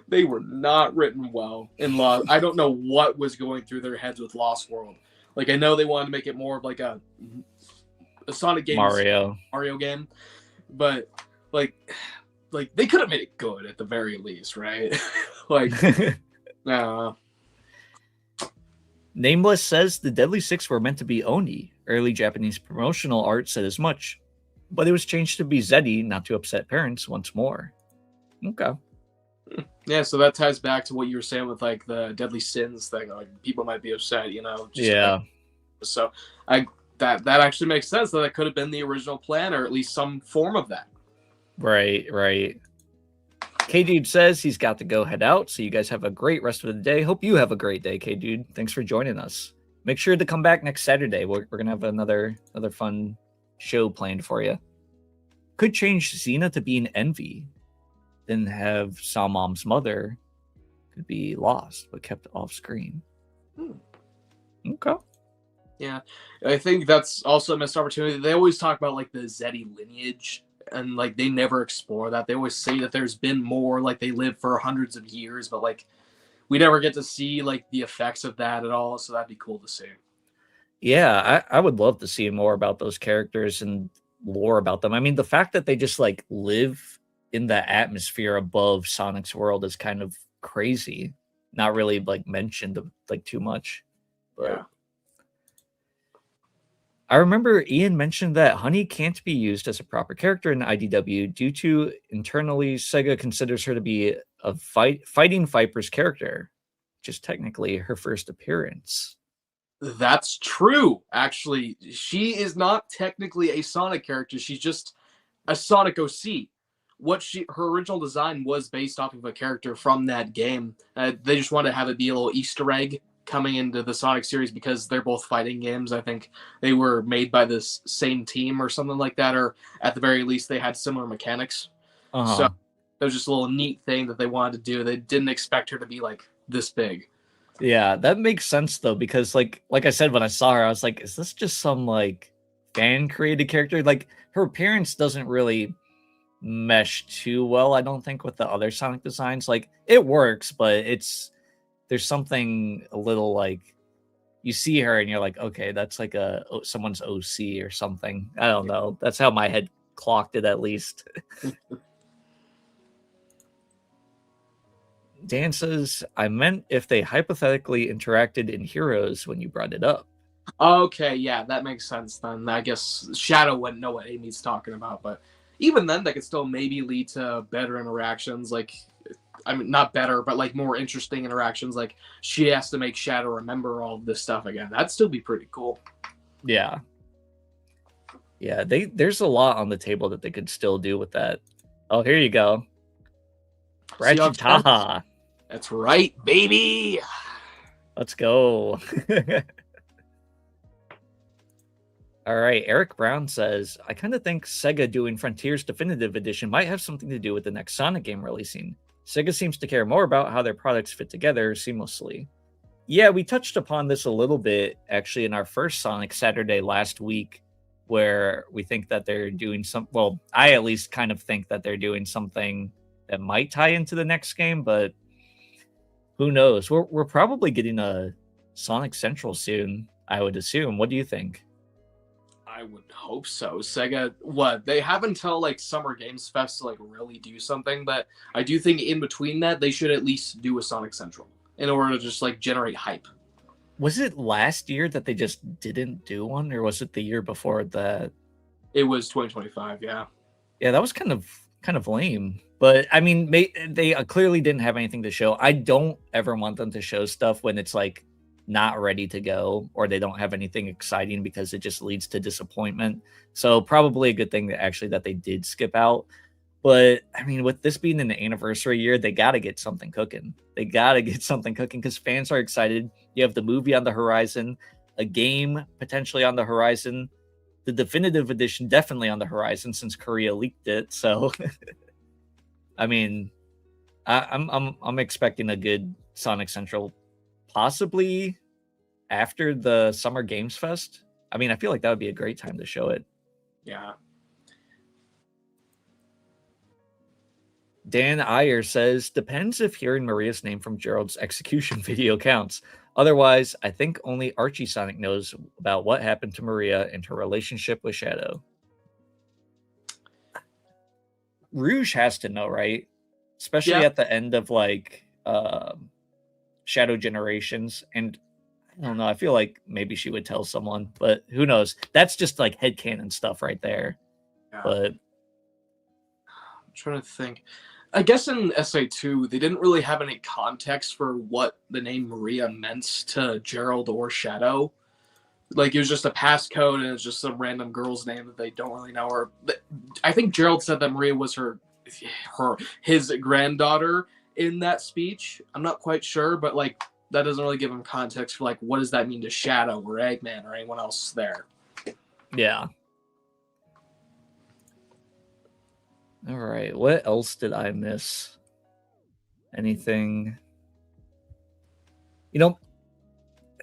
they were not written well in Lost. I don't know what was going through their heads with Lost World. Like, I know they wanted to make it more of like a Sonic game, Mario game, but like they could have made it good at the very least, right? Like, Nameless says the Deadly Six were meant to be Oni. Early Japanese promotional art said as much, but it was changed to be Zeddy, not to upset parents once more. Okay. Yeah, so that ties back to what you were saying with like the Deadly Sins thing. Like, people might be upset, you know. Yeah. So that actually makes sense that could have been the original plan, or at least some form of that. Right. K-Dude says he's got to go head out, so you guys have a great rest of the day. Hope you have a great day, K-Dude. Thanks for joining us. Make sure to come back next Saturday. We're gonna have another fun show planned for you. Could change Xena to be an Envy. Then have Salmom's mother could be lost but kept off screen. Okay. Yeah, I think that's also a missed opportunity. They always talk about like the Zeddy lineage, and like they never explore that. They always say that there's been more, like they lived for hundreds of years, but like we never get to see like the effects of that at all. So that'd be cool to see. Yeah, I would love to see more about those characters and lore about them. I mean, the fact that they just like live in the atmosphere above Sonic's world is kind of crazy. Not really like mentioned like too much. But yeah. I remember Ian mentioned that Honey can't be used as a proper character in IDW due to internally Sega considers her to be a fighting Viper's character. which is technically her first appearance. That's true. Actually, she is not technically a Sonic character. She's just a Sonic OC. Her original design was based off of a character from that game. They just wanted to have it be a little Easter egg coming into the Sonic series because they're both fighting games. I think they were made by this same team or something like that, or at the very least they had similar mechanics. So it was just a little neat thing that they wanted to do. They didn't expect her to be like this big. Yeah, that makes sense though, because like I said, when I saw her, I was like, is this just some like fan created character? Like her appearance doesn't really mesh too well, I don't think, with the other Sonic designs. Like it works, but there's something a little like, you see her and you're like, okay, that's like someone's OC or something. I don't know. That's how my head clocked it, at least. Dan says, I meant if they hypothetically interacted in Heroes when you brought it up. Okay, yeah, that makes sense then. I guess Shadow wouldn't know what Amy's talking about, but even then, that could still maybe lead to better interactions. Like, I mean, not better, but like more interesting interactions. Like, she has to make Shadow remember all of this stuff again. That'd still be pretty cool. Yeah. Yeah, there's a lot on the table that they could still do with that. Oh, here you go. Rachitaha. That's right, baby. Let's go. All right, Eric Brown says, I kind of think Sega doing Frontiers Definitive Edition might have something to do with the next Sonic game releasing. Sega seems to care more about how their products fit together seamlessly. Yeah, we touched upon this a little bit, actually, in our first Sonic Saturday last week, where we think that they're doing well, I at least kind of think that they're doing something that might tie into the next game, but who knows? We're probably getting a Sonic Central soon, I would assume. What do you think? I would hope so. Sega, they have until like Summer Games Fest to like really do something, but I do think in between that they should at least do a Sonic Central in order to just like generate hype. Was it last year that they just didn't do one, or was it the year before that? It was 2025, yeah. Yeah, that was kind of lame. But I mean, they clearly didn't have anything to show. I don't ever want them to show stuff when it's like not ready to go, or they don't have anything exciting, because it just leads to disappointment. So probably a good thing that they did skip out. But I mean, with this being an anniversary year, they got to get something cooking. They got to get something cooking because fans are excited. You have the movie on the horizon, a game potentially on the horizon, the definitive edition definitely on the horizon since Korea leaked it. So, I mean, I'm expecting a good Sonic Central, possibly after the Summer Games Fest. I mean, I feel like that would be a great time to show it. Yeah. Dan Iyer says, depends if hearing Maria's name from Gerald's execution video counts. Otherwise, I think only Archie Sonic knows about what happened to Maria and her relationship with Shadow. Rouge has to know, right? Especially at the end of like Shadow Generations. And I don't know, I feel like maybe she would tell someone, but who knows? That's just like headcanon stuff right there. Yeah. But I'm trying to think. I guess in SA2, they didn't really have any context for what the name Maria meant to Gerald or Shadow. Like, it was just a passcode, and it's just some random girl's name that they don't really know. Or I think Gerald said that Maria was his granddaughter in that speech. I'm not quite sure, but like that doesn't really give him context for like what does that mean to Shadow or Eggman or anyone else there. Yeah. All right, what else did I miss? Anything? You know,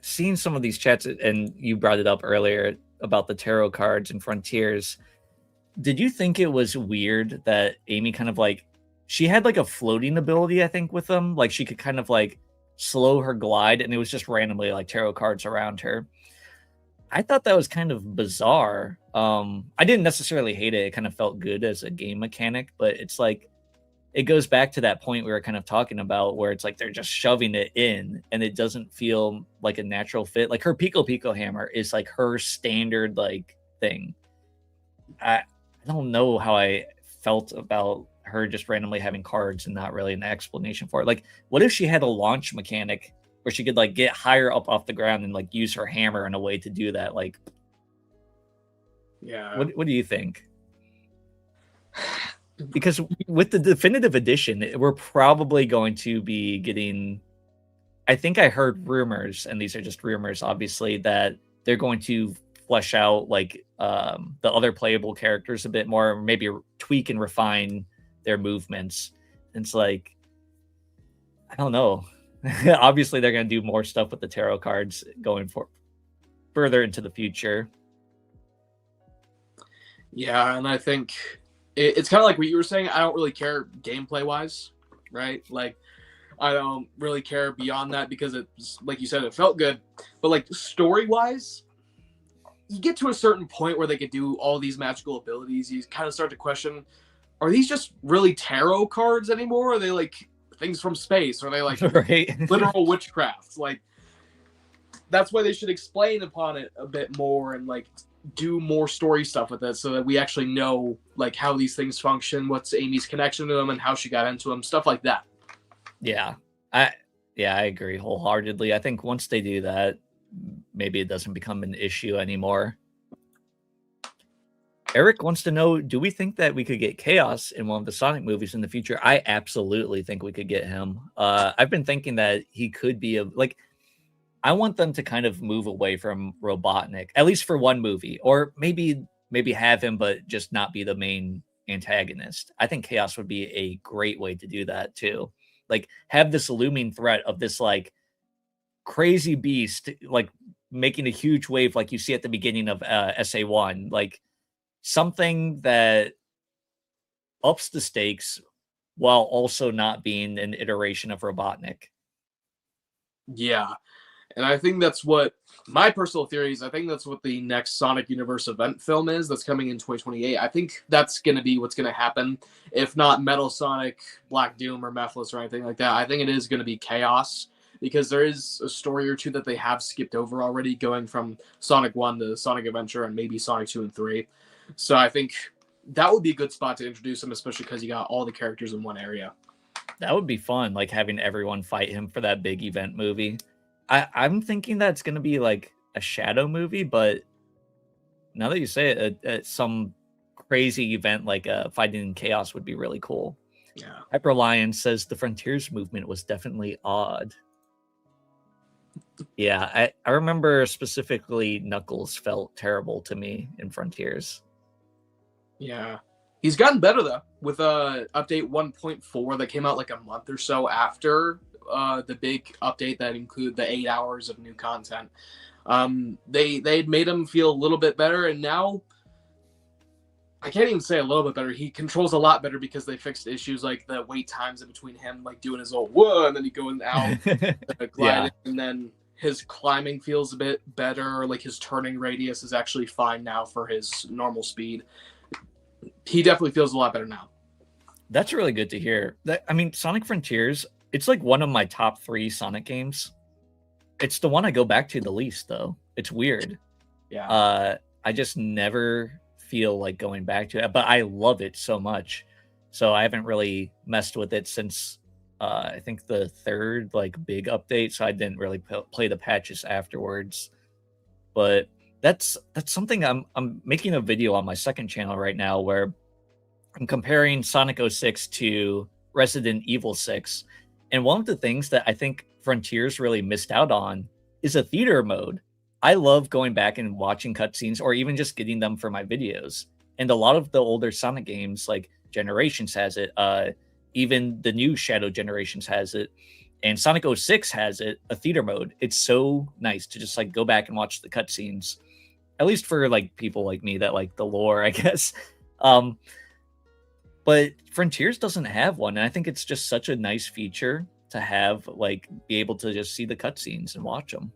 seeing some of these chats, and you brought it up earlier about the tarot cards and Frontiers. Did you think it was weird that Amy kind of like, she had like a floating ability, I think, with them? Like she could kind of like slow her glide, and it was just randomly like tarot cards around her. I thought that was kind of bizarre. I didn't necessarily hate it. It kind of felt good as a game mechanic, but it's like, it goes back to that point we were kind of talking about where it's like they're just shoving it in and it doesn't feel like a natural fit. Like her Pico Pico hammer is like her standard like thing. I don't know how I felt about her just randomly having cards and not really an explanation for it. Like, what if she had a launch mechanic where she could like get higher up off the ground and like use her hammer in a way to do that. Like, Yeah. what do you think? Because with the definitive edition, we're probably going to be getting, I think I heard rumors, and these are just rumors, obviously, that they're going to flesh out like the other playable characters a bit more, maybe tweak and refine their movements. And it's like, I don't know. Obviously, they're going to do more stuff with the tarot cards going for further into the future. Yeah, and I think it's kind of like what you were saying. I don't really care gameplay wise, right? Like, I don't really care beyond that because it's like you said, it felt good. But like story wise, you get to a certain point where they could do all these magical abilities. You kind of start to question: are these just really tarot cards anymore? Or are they like things from space? Or are they like right? literal witchcraft? Like, that's why they should explain upon it a bit more and like do more story stuff with it so that we actually know like how these things function, what's Amy's connection to them, and how she got into them, stuff like that. Yeah, I agree wholeheartedly. I think once they do that, maybe it doesn't become an issue anymore. Eric wants to know, do we think that we could get Chaos in one of the Sonic movies in the future? I absolutely think we could get him. I've been thinking that he could be I want them to kind of move away from Robotnik, at least for one movie, or maybe have him, but just not be the main antagonist. I think Chaos would be a great way to do that too. Like, have this looming threat of this like crazy beast, like making a huge wave, like you see at the beginning of SA1, like something that ups the stakes while also not being an iteration of Robotnik. Yeah. And I think that's what my personal theory is. I think that's what the next Sonic Universe event film is that's coming in 2028. I think that's going to be what's going to happen. If not Metal Sonic, Black Doom, or Mephiles or anything like that, I think it is going to be Chaos, because there is a story or two that they have skipped over already, going from Sonic 1 to Sonic Adventure and maybe Sonic 2 and 3. So I think that would be a good spot to introduce him, especially because you got all the characters in one area. That would be fun, like having everyone fight him for that big event movie. I'm thinking that it's going to be like a Shadow movie, but now that you say it, some crazy event like fighting Chaos would be really cool. Yeah. Hyper Lion says the Frontiers movement was definitely odd. Yeah, I remember specifically Knuckles felt terrible to me in Frontiers. Yeah. He's gotten better though with update 1.4 that came out like a month or so after the big update that included the 8 hours of new content. They'd made him feel a little bit better, and now I can't even say a little bit better. He controls a lot better because they fixed issues like the wait times in between him like doing his old whoa and then he going out gliding, Yeah. and then his climbing feels a bit better. Like his turning radius is actually fine now for his normal speed. He definitely feels a lot better now. That's really good to hear. I mean, Sonic Frontiers, it's like one of my top 3 Sonic games. It's the one I go back to the least, though. It's weird. Yeah. I just never feel like going back to it, but I love it so much. So I haven't really messed with it since I think the 3rd like big update. So I didn't really play the patches afterwards. But that's something I'm making a video on my second channel right now where I'm comparing Sonic 06 to Resident Evil 6. And one of the things that I think Frontiers really missed out on is a theater mode. I love going back and watching cutscenes or even just getting them for my videos. And a lot of the older Sonic games, like Generations has it, even the new Shadow Generations has it, and Sonic 06 has it, a theater mode. It's so nice to just like go back and watch the cutscenes, at least for like people like me that like the lore, I guess. But Frontiers doesn't have one, and I think it's just such a nice feature to have, like, be able to just see the cutscenes and watch them.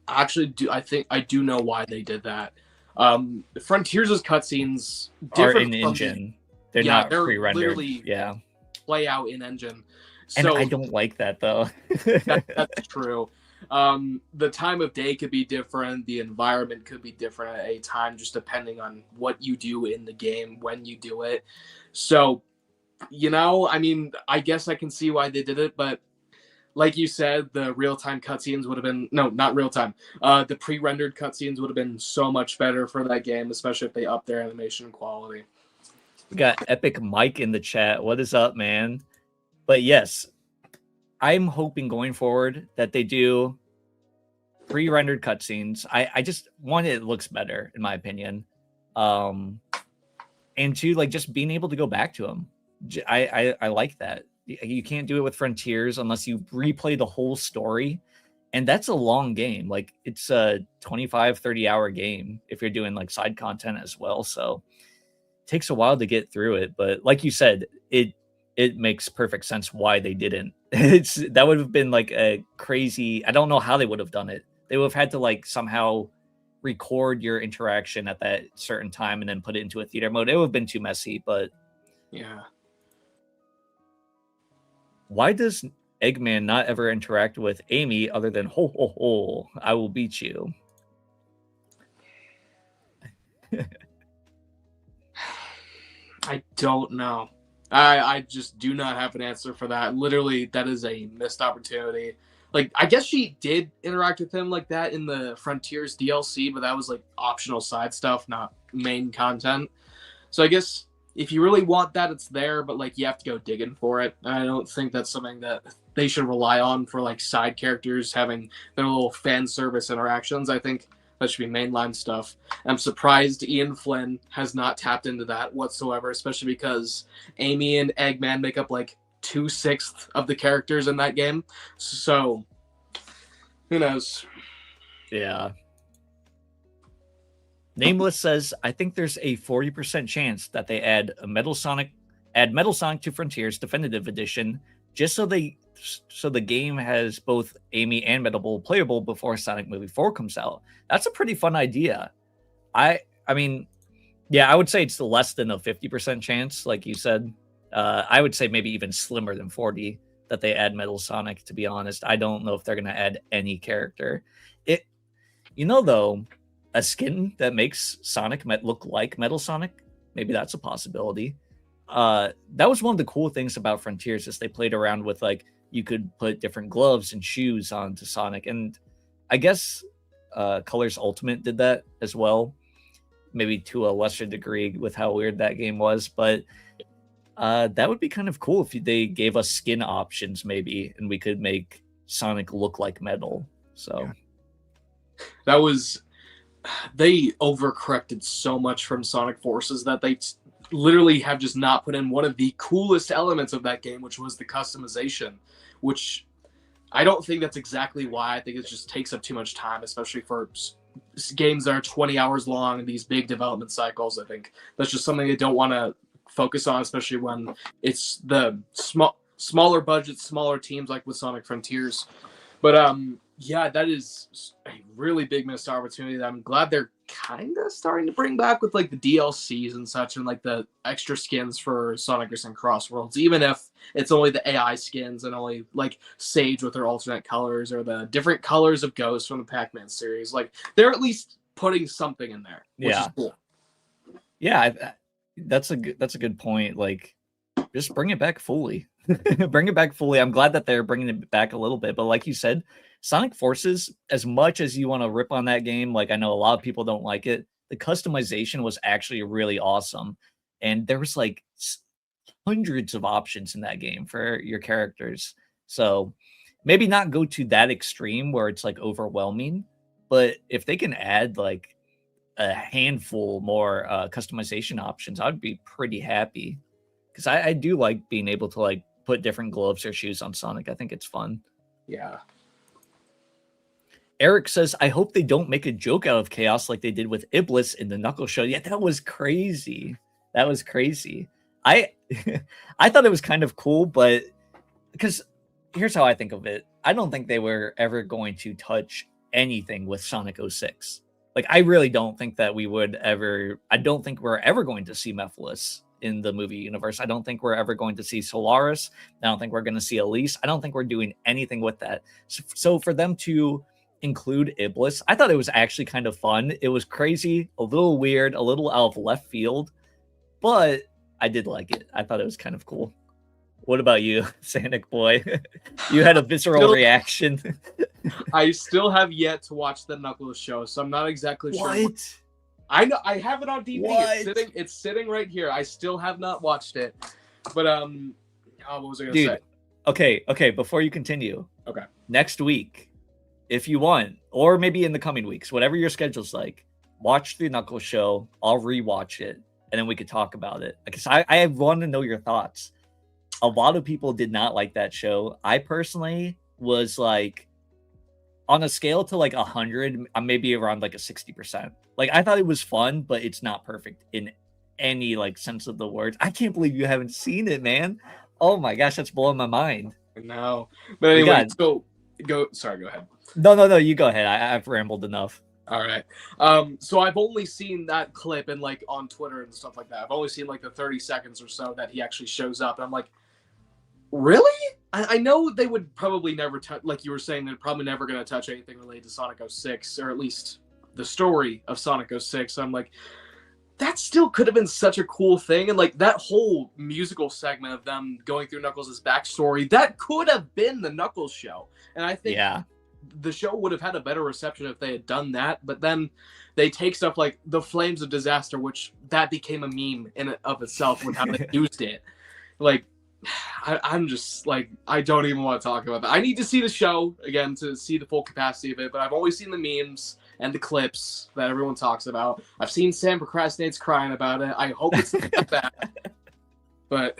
Actually, I think I do know why they did that. Frontiers' cutscenes Are in engine. They're not pre-rendered. Literally yeah, play out in engine. And So I don't like that though. that's true. The time of day could be different. The environment could be different at a time, just depending on what you do in the game, when you do it. So, I mean, I guess I can see why they did it, but like you said, the real-time cutscenes would have been not real-time. The pre-rendered cutscenes would have been so much better for that game, especially if they upped their animation quality. We got Epic Mike in the chat. What is up, man? But yes, I'm hoping going forward that they do pre-rendered cutscenes. I just one, it looks better in my opinion, and two, like just being able to go back to them. I like that. You can't do it with Frontiers unless you replay the whole story, and that's a long game. Like it's a 25-30 hour game if you're doing like side content as well, so it takes a while to get through it. But like you said, it makes perfect sense why they didn't. That would have been like a crazy, I don't know how they would have done it. They would have had to like somehow record your interaction at that certain time and then put it into a theater mode. It would have been too messy. But yeah, why does Eggman not ever interact with Amy other than ho ho ho, I will beat you? I don't know. I just do not have an answer for that. Literally, that is a missed opportunity. Like, I guess she did interact with him like that in the Frontiers DLC, but that was like optional side stuff, not main content. So I guess if you really want that, it's there, but like you have to go digging for it. I don't think that's something that they should rely on for like side characters having their little fan service interactions. I think that should be mainline stuff. I'm surprised Ian Flynn has not tapped into that whatsoever, especially because Amy and Eggman make up like 2/6 of the characters in that game. So who knows? Yeah. Nameless says, I think there's a 40% chance that they add Metal Sonic to Frontiers Definitive Edition just so the game has both Amy and Metal playable before Sonic Movie 4 comes out. That's a pretty fun idea. I mean, yeah, I would say it's less than a 50% chance, like you said. I would say maybe even slimmer than 40 that they add Metal Sonic, to be honest. I don't know if they're going to add any character. Though, a skin that makes Sonic look like Metal Sonic, maybe that's a possibility. That was one of the cool things about Frontiers is they played around with, like, you could put different gloves and shoes onto Sonic. And I guess Colors Ultimate did that as well, maybe to a lesser degree with how weird that game was. But that would be kind of cool if they gave us skin options, maybe, and we could make Sonic look like Metal. So that was, they overcorrected so much from Sonic Forces that they literally have just not put in one of the coolest elements of that game, which was the customization, which I don't think that's exactly why. I think it just takes up too much time, especially for games that are 20 hours long and these big development cycles. I think that's just something they don't want to focus on, especially when it's the smaller budgets, smaller teams like with Sonic Frontiers. But yeah, that is a really big missed opportunity that I'm glad they're kind of starting to bring back with like the DLCs and such, and like the extra skins for Sonic and Crossworlds, even if it's only the AI skins and only like Sage with her alternate colors or the different colors of Ghost from the Pac-Man series. Like they're at least putting something in there, which is cool. Yeah, that's a good point. Like, just bring it back fully. Bring it back fully. I'm glad that they're bringing it back a little bit, but like you said, Sonic Forces, as much as you want to rip on that game, like I know a lot of people don't like it, the customization was actually really awesome, and there was like hundreds of options in that game for your characters. So maybe not go to that extreme where it's like overwhelming, but if they can add like a handful more customization options, I'd be pretty happy, because I do like being able to like put different gloves or shoes on Sonic. I think it's fun. Yeah. Eric says, I hope they don't make a joke out of Chaos like they did with Iblis in the Knuckles show. Yeah, that was crazy. That was crazy. I thought it was kind of cool, but because here's how I think of it. I don't think they were ever going to touch anything with Sonic 06. Like, I really don't think that we would ever, I don't think we're ever going to see Mephiles in the movie universe. I don't think we're ever going to see Solaris. I don't think we're going to see Elise. I don't think we're doing anything with that. So for them to include Iblis, I thought it was actually kind of fun. It was crazy, a little weird, a little out of left field, but I did like it. I thought it was kind of cool. What about you, SanicBoi? You had a visceral reaction. I still have yet to watch the Knuckles show, so I'm not exactly sure. I know I have it on DVD. It's sitting right here. I still have not watched it. But what was I gonna say? Okay. Before you continue, okay. Next week, if you want, or maybe in the coming weeks, whatever your schedule's like, watch the Knuckles show. I'll rewatch it, and then we could talk about it. Because I want to know your thoughts. A lot of people did not like that show. I personally was like, on a scale to like 100, I'm maybe around like a 60%. Like, I thought it was fun, but it's not perfect in any like sense of the words. I can't believe you haven't seen it, man. Oh my gosh, that's blowing my mind. No, but anyway, so go. Sorry, go ahead. No, you go ahead. I've rambled enough. All right. So I've only seen that clip and like on Twitter and stuff like that. I've only seen like the 30 seconds or so that he actually shows up, and I'm like, really? I know they would probably never touch, like you were saying, they're probably never going to touch anything related to Sonic 06, or at least the story of Sonic 06. So I'm like, that still could have been such a cool thing. And like that whole musical segment of them going through Knuckles' backstory, that could have been the Knuckles show. And I think the show would have had a better reception if they had done that. But then they take stuff like the Flames of Disaster, which that became a meme in and of itself with how they used it. Like, I'm just like, I don't even want to talk about that. I need to see the show again to see the full capacity of it, but I've always seen the memes and the clips that everyone talks about. I've seen Sam Procrastinates crying about it. I hope it's not bad. But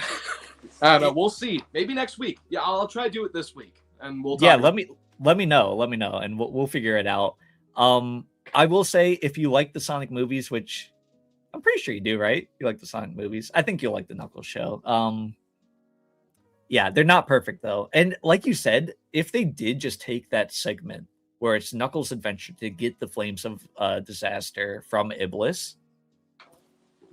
I don't know. We'll see. Maybe next week. Yeah, I'll try to do it this week, and we'll talk. Yeah, let me know, and we'll figure it out. I will say, if you like the Sonic movies, which I'm pretty sure you do, right? You like the Sonic movies. I think you'll like the Knuckles show. Yeah, they're not perfect though. And like you said, if they did just take that segment where it's Knuckles' adventure to get the Flames of Disaster from Iblis,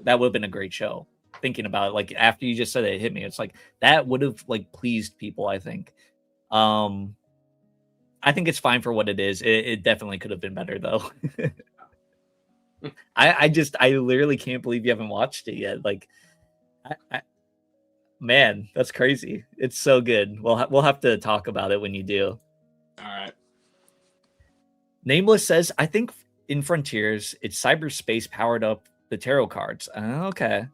that would have been a great show. Thinking about it, like after you just said it hit me, it's like that would have like pleased people, I think. I think it's fine for what it is. It definitely could have been better though. I literally can't believe you haven't watched it yet. Like, man, that's crazy. It's so good. We'll have to talk about it when you do. All right. Nameless says, I think in Frontiers, it's cyberspace powered up the tarot cards. Okay.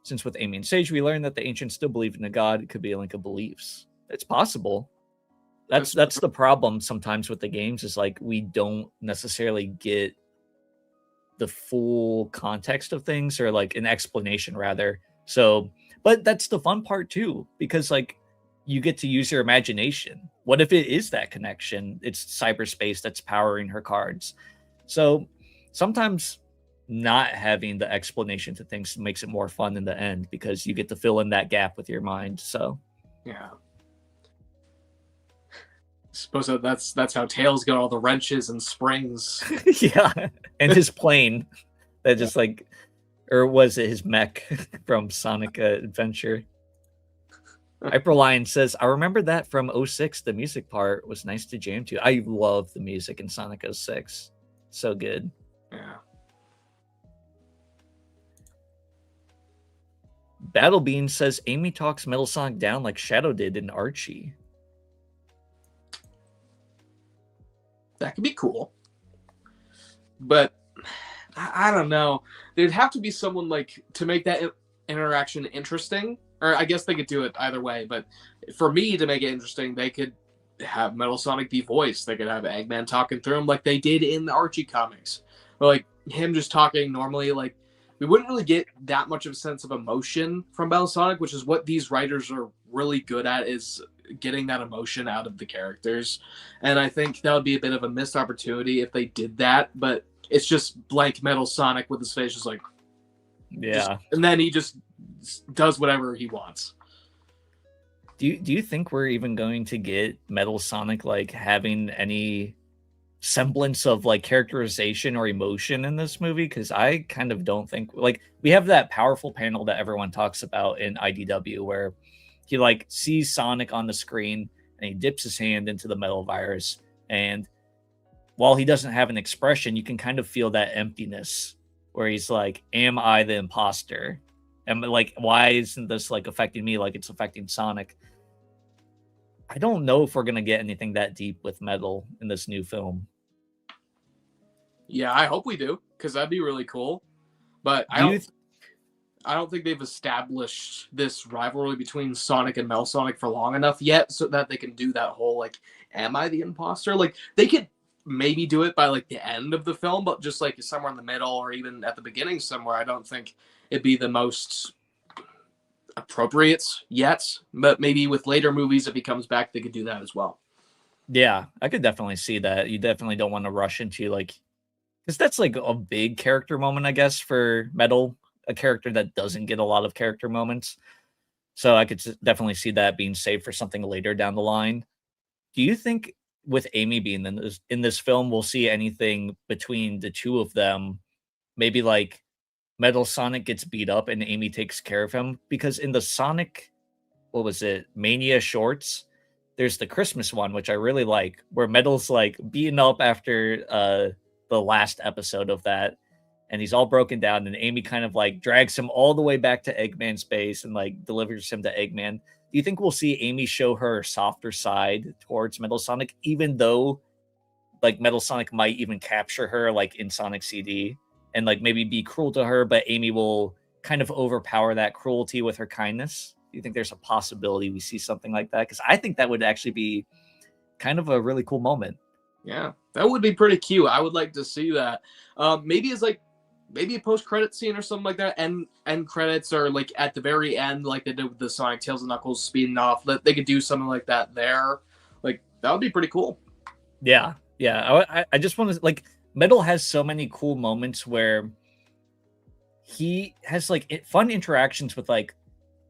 Since with Amy and Sage, we learned that the ancients still believe in a god. It could be a link of beliefs. It's possible. That's the problem sometimes with the games, is like we don't necessarily get the full context of things, or like an explanation rather. So, but that's the fun part too, because like you get to use your imagination. What if it is that connection? It's cyberspace that's powering her cards. So sometimes not having the explanation to things makes it more fun in the end, because you get to fill in that gap with your mind. So yeah, I suppose that's how Tails got all the wrenches and springs. Yeah, and his plane that just like, or was it his mech from Sonic Adventure? Hyperlion says, I remember that from 06. The music part was nice to jam to. I love the music in Sonic 06. So good. Yeah. Battlebean says, Amy talks Metal Sonic down like Shadow did in Archie. That could be cool. But I don't know. There'd have to be someone like to make that interaction interesting. Or I guess they could do it either way. But for me to make it interesting, they could have Metal Sonic be voiced. They could have Eggman talking through him like they did in the Archie comics. Or like him just talking normally. Like we wouldn't really get that much of a sense of emotion from Metal Sonic, which is what these writers are really good at, is getting that emotion out of the characters. And I think that would be a bit of a missed opportunity if they did that. But it's just blank Metal Sonic with his face just like, yeah. And then he just does whatever he wants. Do you think we're even going to get Metal Sonic like having any semblance of like characterization or emotion in this movie? Because I kind of don't think, like, we have that powerful panel that everyone talks about in IDW where he like sees Sonic on the screen and he dips his hand into the metal virus, and while he doesn't have an expression, you can kind of feel that emptiness where he's like, am I the imposter? And like, why isn't this like affecting me like it's affecting Sonic? I don't know if we're gonna get anything that deep with Metal in this new film. Yeah, I hope we do, because that'd be really cool. But I don't think they've established this rivalry between Sonic and Metal Sonic for long enough yet, so that they can do that whole like, am I the imposter? Like they could maybe do it by like the end of the film, but just like somewhere in the middle or even at the beginning somewhere, I don't think it'd be the most appropriate yet. But maybe with later movies, if he comes back, they could do that as well. Yeah, I could definitely see that. You definitely don't want to rush into like, because that's like a big character moment, I guess, for Metal, a character that doesn't get a lot of character moments. So I could definitely see that being saved for something later down the line. Do you think with Amy being in this film, we'll see anything between the two of them? Maybe like Metal Sonic gets beat up and Amy takes care of him? Because in the Sonic, what was it, Mania shorts, there's the Christmas one, which I really like, where Metal's like beaten up after the last episode of that, and he's all broken down, and Amy kind of like drags him all the way back to Eggman's base and like delivers him to Eggman. Do you think we'll see Amy show her softer side towards Metal Sonic, even though like Metal Sonic might even capture her like in Sonic CD and like maybe be cruel to her, but Amy will kind of overpower that cruelty with her kindness? Do you think there's a possibility we see something like that? Because I think that would actually be kind of a really cool moment. Yeah, that would be pretty cute. I would like to see that. Maybe it's like maybe a post-credit scene or something like that. End credits, or like at the very end, like they did with the Sonic Tails and Knuckles speeding off. They could do something like that there. Like that would be pretty cool. Yeah, yeah. I just want to like, Metal has so many cool moments where he has like fun interactions with like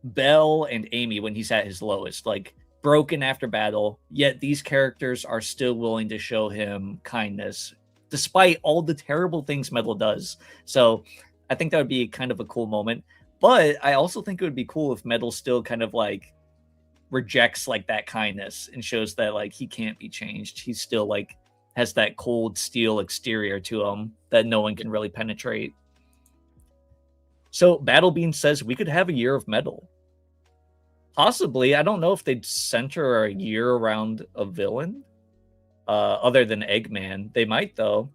Bell and Amy when he's at his lowest, like broken after battle, yet these characters are still willing to show him kindness despite all the terrible things Metal does. So I think that would be kind of a cool moment. But I also think it would be cool if Metal still kind of like rejects like that kindness and shows that like he can't be changed. He's still like has that cold steel exterior to him that no one can really penetrate. So Battlebean says we could have a year of Metal. Possibly. I don't know if they'd center a year around a villain other than Eggman. They might, though.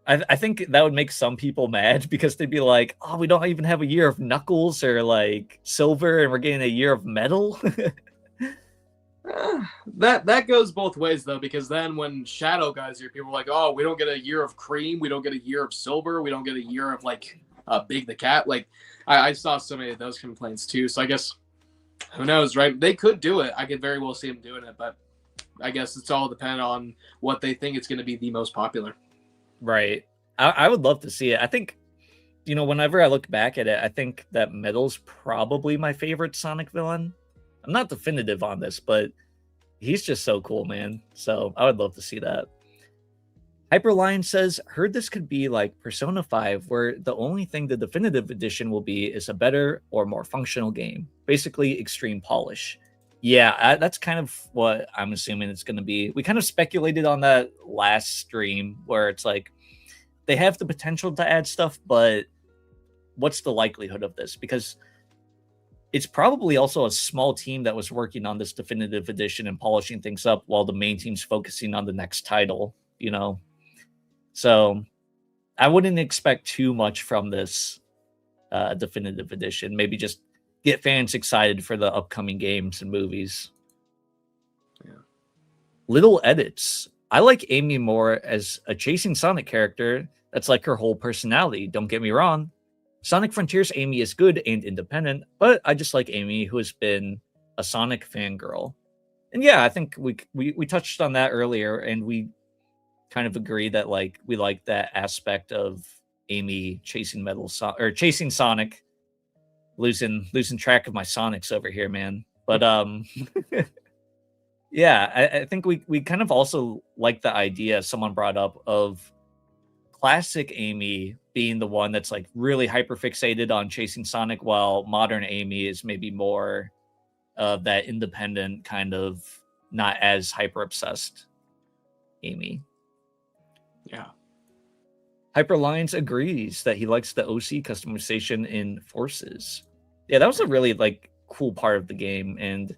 I think that would make some people mad because they'd be like, oh, we don't even have a year of Knuckles or like Silver and we're getting a year of Metal. That goes both ways, though, because then when Shadow Guy's here, people are like, oh, we don't get a year of Cream. We don't get a year of Silver. We don't get a year of like Big the Cat. Like I saw so many of those complaints too. So I guess who knows, right? They could do it. I could very well see them doing it, but I guess it's all dependent on what they think is going to be the most popular. Right. I would love to see it. I think, whenever I look back at it, I think that Metal's probably my favorite Sonic villain. I'm not definitive on this, but he's just so cool, man. So I would love to see that. Hyperline says, heard this could be like Persona 5, where the only thing the definitive edition will be is a better or more functional game. Basically, extreme polish. Yeah, that's kind of what I'm assuming it's going to be. We kind of speculated on that last stream, where it's like, they have the potential to add stuff, but what's the likelihood of this? Because it's probably also a small team that was working on this definitive edition and polishing things up while the main team's focusing on the next title, So I wouldn't expect too much from this definitive edition. Maybe just get fans excited for the upcoming games and movies. Yeah. Little edits. I like Amy more as a chasing Sonic character. That's like her whole personality. Don't get me wrong. Sonic Frontiers Amy is good and independent, but I just like Amy, who has been a Sonic fangirl. And yeah, I think we touched on that earlier, and we kind of agree that like we like that aspect of Amy chasing chasing Sonic. Losing track of my Sonics over here, man. But yeah, I think we kind of also like the idea someone brought up of classic Amy being the one that's like really hyper fixated on chasing Sonic, while modern Amy is maybe more of that independent kind of not as hyper obsessed Amy. Yeah. Hyperlines agrees that he likes the OC customization in Forces. Yeah, that was a really like cool part of the game, and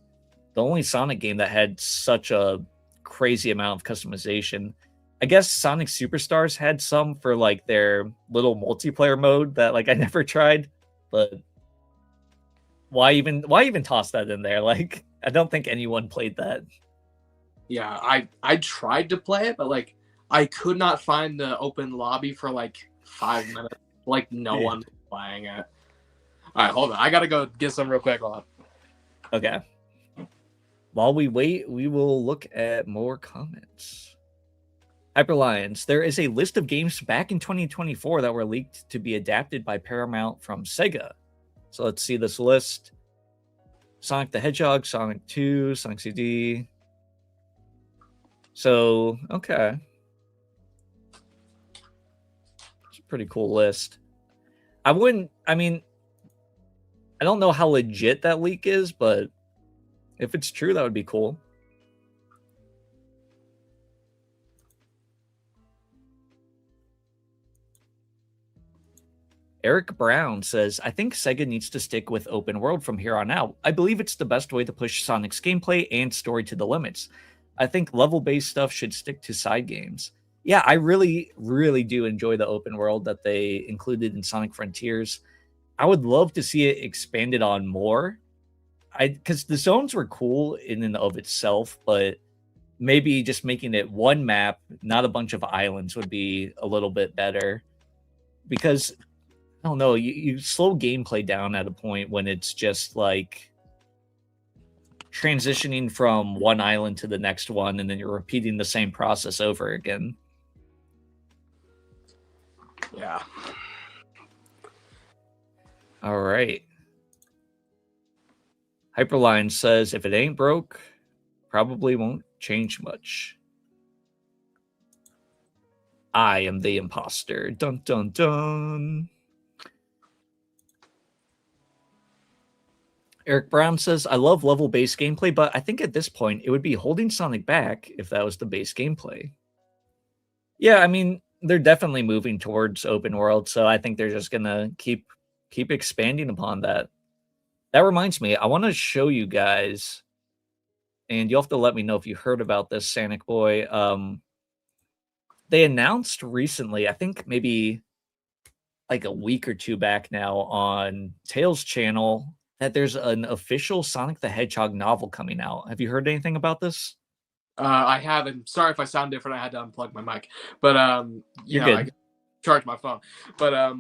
the only Sonic game that had such a crazy amount of customization. I guess Sonic Superstars had some for like their little multiplayer mode that like I never tried, but why even toss that in there? Like I don't think anyone played that. Yeah, I tried to play it, but like I could not find the open lobby for like 5 minutes. Like no Yeah. one was playing it. All right, hold on. I gotta go get some real quick. Hold on. Okay. While we wait, we will look at more comments. Hyperlions, there is a list of games back in 2024 that were leaked to be adapted by Paramount from Sega. So let's see this list. Sonic the Hedgehog, Sonic 2, Sonic CD. So, okay. It's a pretty cool list. I mean, I don't know how legit that leak is, but if it's true, that would be cool. Eric Brown says, I think Sega needs to stick with open world from here on out. I believe it's the best way to push Sonic's gameplay and story to the limits. I think level-based stuff should stick to side games. Yeah, I really, really do enjoy the open world that they included in Sonic Frontiers. I would love to see it expanded on more. Because the zones were cool in and of itself, but maybe just making it one map, not a bunch of islands, would be a little bit better. Because I don't know, you slow gameplay down at a point when it's just like transitioning from one island to the next one, and then you're repeating the same process over again. Yeah. All right. Hyperline says, if it ain't broke, probably won't change much. I am the imposter. Dun dun dun. Eric Brown says, I love level-based gameplay, but I think at this point it would be holding Sonic back if that was the base gameplay. Yeah, I mean, they're definitely moving towards open world, so I think they're just gonna keep expanding upon that. That reminds me, I want to show you guys, and you'll have to let me know if you heard about this, SanicBoi. They announced recently, I think maybe like a week or two back now on Tails' channel, that there's an official Sonic the Hedgehog novel coming out. Have you heard anything about this? I haven't. Sorry if I sound different. I had to unplug my mic. But You're I good. charged my phone. But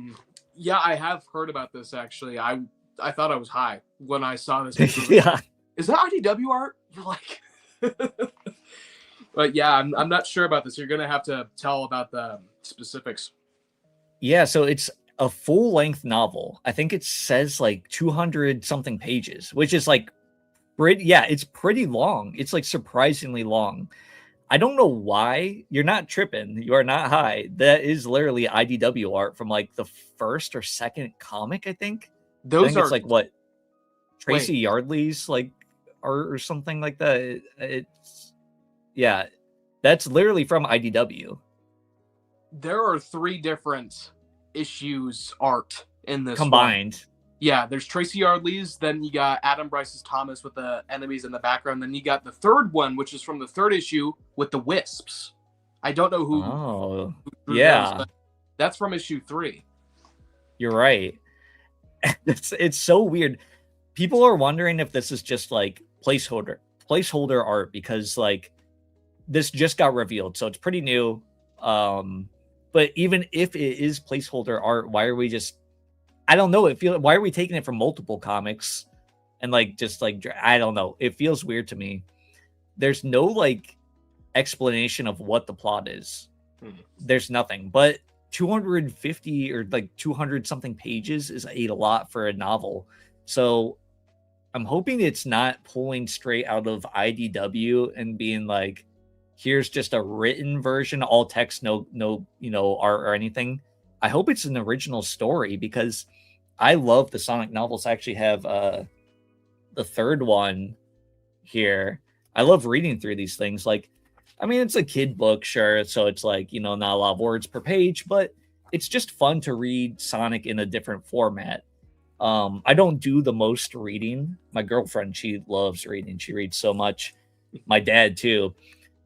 yeah, I have heard about this actually. I thought I was high when I saw this. Yeah. Is that IDW art? Like, but yeah, I'm not sure about this. You're gonna have to tell about the specifics. Yeah, so it's a full-length novel. I think it says like 200 something pages, which is like it's pretty long. It's like surprisingly long. I don't know why. You're not tripping. You are not high. That is literally IDW art from like the first or second comic, I think. Those are it's like what Tracy Wait. Yardley's like art or something like that. It's yeah, that's literally from IDW There are 3 different issues art in this combined. One. Yeah, there's Tracy Yardley's, then you got Adam Bryce's Thomas with the enemies in the background, then you got the 3rd one, which is from the 3rd issue with the Wisps. I don't know who. Oh, who yeah, knows, that's from issue 3. You're right. It's so weird. People are wondering if this is just like placeholder art, because like this just got revealed, so it's pretty new. But even if it is placeholder art, why are we just? I don't know. Why are we taking it from multiple comics and like just like I don't know. It feels weird to me. There's no like explanation of what the plot is. There's nothing. But 250 or like 200 something pages is a lot for a novel. So I'm hoping it's not pulling straight out of IDW and being like, here's just a written version, all text, no art or anything. I hope it's an original story, because I love the Sonic novels. I actually have the 3rd one here. I love reading through these things. Like, I mean, it's a kid book, sure, so it's like, not a lot of words per page, but it's just fun to read Sonic in a different format. I don't do the most reading. My girlfriend, she loves reading. She reads so much. My dad too.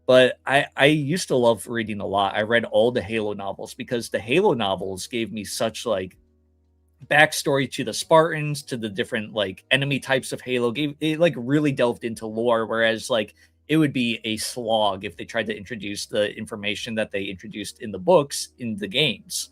But I used to love reading a lot. I read all the Halo novels because the Halo novels gave me such like backstory to the Spartans, to the different like enemy types of Halo. It like really delved into lore, whereas like it would be a slog if they tried to introduce the information that they introduced in the books in the games.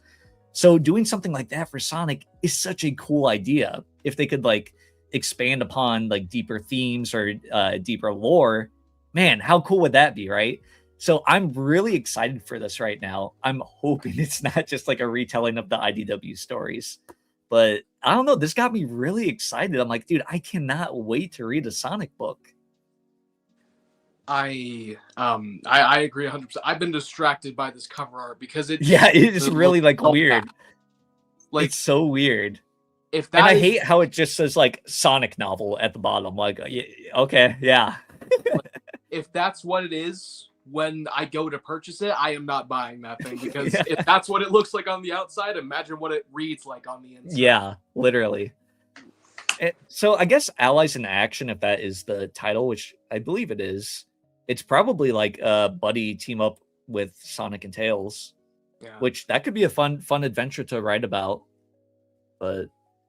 So doing something like that for Sonic is such a cool idea. If they could like expand upon like deeper themes or deeper lore, man, how cool would that be, right? So I'm really excited for this right now. I'm hoping it's not just like a retelling of the IDW stories. But I don't know, this got me really excited. I'm like, dude, I cannot wait to read a Sonic book. I agree 100%. I've been distracted by this cover art because it is really like weird. Like, it's so weird. If that and I hate how it just says like Sonic novel at the bottom. Like, okay, yeah. If that's what it is when I go to purchase it, I am not buying that thing because if that's what it looks like on the outside, imagine what it reads like on the inside. Yeah, literally. So I guess Allies in Action, if that is the title, which I believe it is, it's probably like a buddy team up with Sonic and Tails, which that could be a fun adventure to write about. But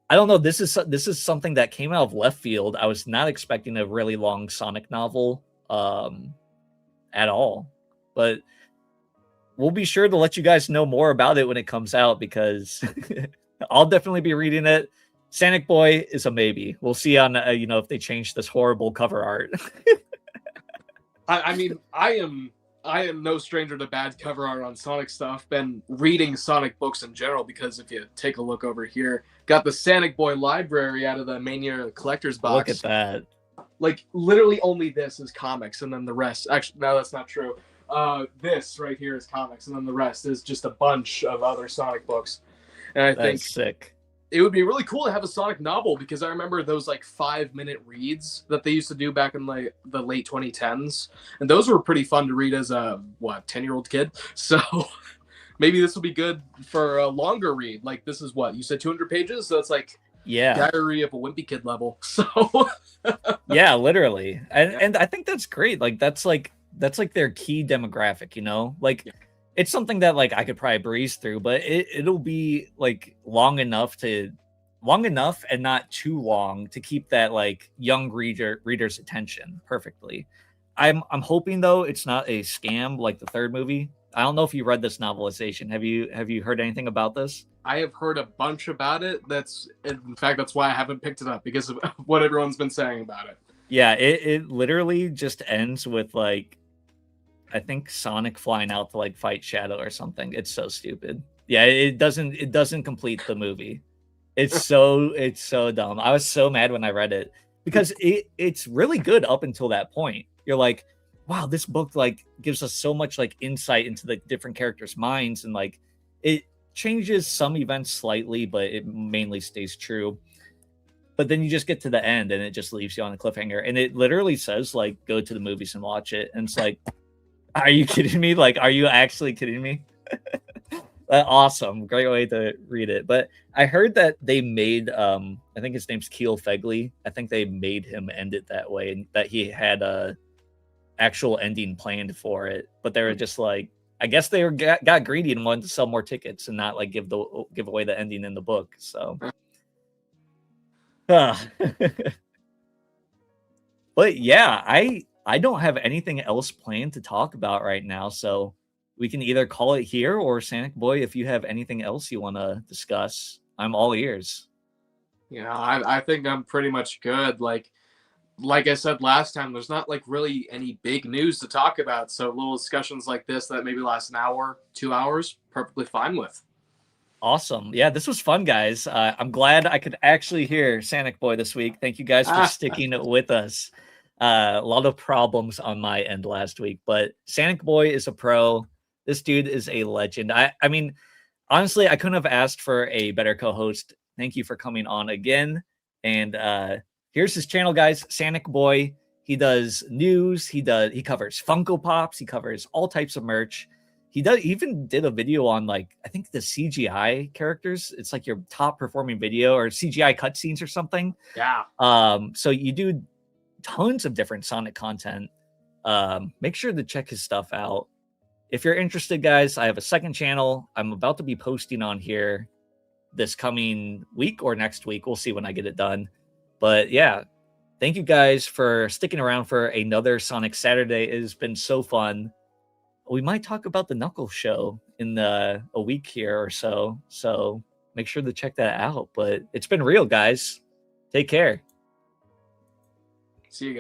I don't know. This is something that came out of left field. I was not expecting a really long Sonic novel at all, but we'll be sure to let you guys know more about it when it comes out because I'll definitely be reading it. SanicBoi is a maybe. We'll see on if they change this horrible cover art. I mean, I am no stranger to bad cover art on Sonic stuff. Been reading Sonic books in general because if you take a look over here, got the SanicBoi library out of the Mania collector's box. Look at that. Like literally only this is comics, and then the rest. Actually, no, that's not true. This right here is comics, and then the rest is just a bunch of other Sonic books. And I think sick. It would be really cool to have a Sonic novel because I remember those like 5-minute reads that they used to do back in like the late 2010s, and those were pretty fun to read as a 10-year-old kid. So maybe this will be good for a longer read. Like this is what you said, 200 pages, so it's like Diary of a Wimpy Kid level. So yeah, literally, and I think that's great. Like that's like their key demographic, like. Yeah. It's something that like I could probably breeze through, but it'll be like long enough and not too long to keep that like young reader's attention perfectly. I'm hoping though it's not a scam like the third movie. I don't know if you read this novelization. Have you heard anything about this? I have heard a bunch about it. In fact that's why I haven't picked it up because of what everyone's been saying about it. Yeah, it literally just ends with like I think Sonic flying out to like fight Shadow or something. It's so stupid. Yeah, it doesn't complete the movie. It's so dumb. I was so mad when I read it because it's really good up until that point. You're like, wow, this book like gives us so much like insight into the different characters' minds, and like it changes some events slightly, but it mainly stays true. But then you just get to the end and it just leaves you on a cliffhanger. And it literally says like go to the movies and watch it. And it's like, are you kidding me? Like, are you actually kidding me? Awesome. Great way to read it. But I heard that they made, I think his name's Keel Fegley. I think they made him end it that way and that he had a actual ending planned for it. But they were just like, I guess they got greedy and wanted to sell more tickets and not like give away the ending in the book. So, but yeah, I don't have anything else planned to talk about right now, so we can either call it here or SanicBoi, if you have anything else you want to discuss, I'm all ears. Yeah, I think I'm pretty much good. Like I said last time, there's not like really any big news to talk about, so little discussions like this that maybe last an hour, 2 hours, perfectly fine with. Awesome. Yeah, this was fun, guys. I'm glad I could actually hear SanicBoi this week. Thank you guys for sticking with us. A lot of problems on my end last week, but SanicBoi is a pro. This dude is a legend. I mean, honestly, I couldn't have asked for a better co-host. Thank you for coming on again. And here's his channel, guys. SanicBoi. He does news. He covers Funko Pops. He covers all types of merch. he even did a video on like I think the CGI characters. It's like your top performing video or CGI cutscenes or something. Yeah. So you do tons of different Sonic content. Make sure to check his stuff out. If you're interested, guys, I have a second channel. I'm about to be posting on here this coming week or next week. We'll see when I get it done. But yeah, thank you guys for sticking around for another Sonic Saturday. It has been so fun. We might talk about the Knuckles show in a week here or so. So make sure to check that out. But it's been real, guys. Take care. See you guys.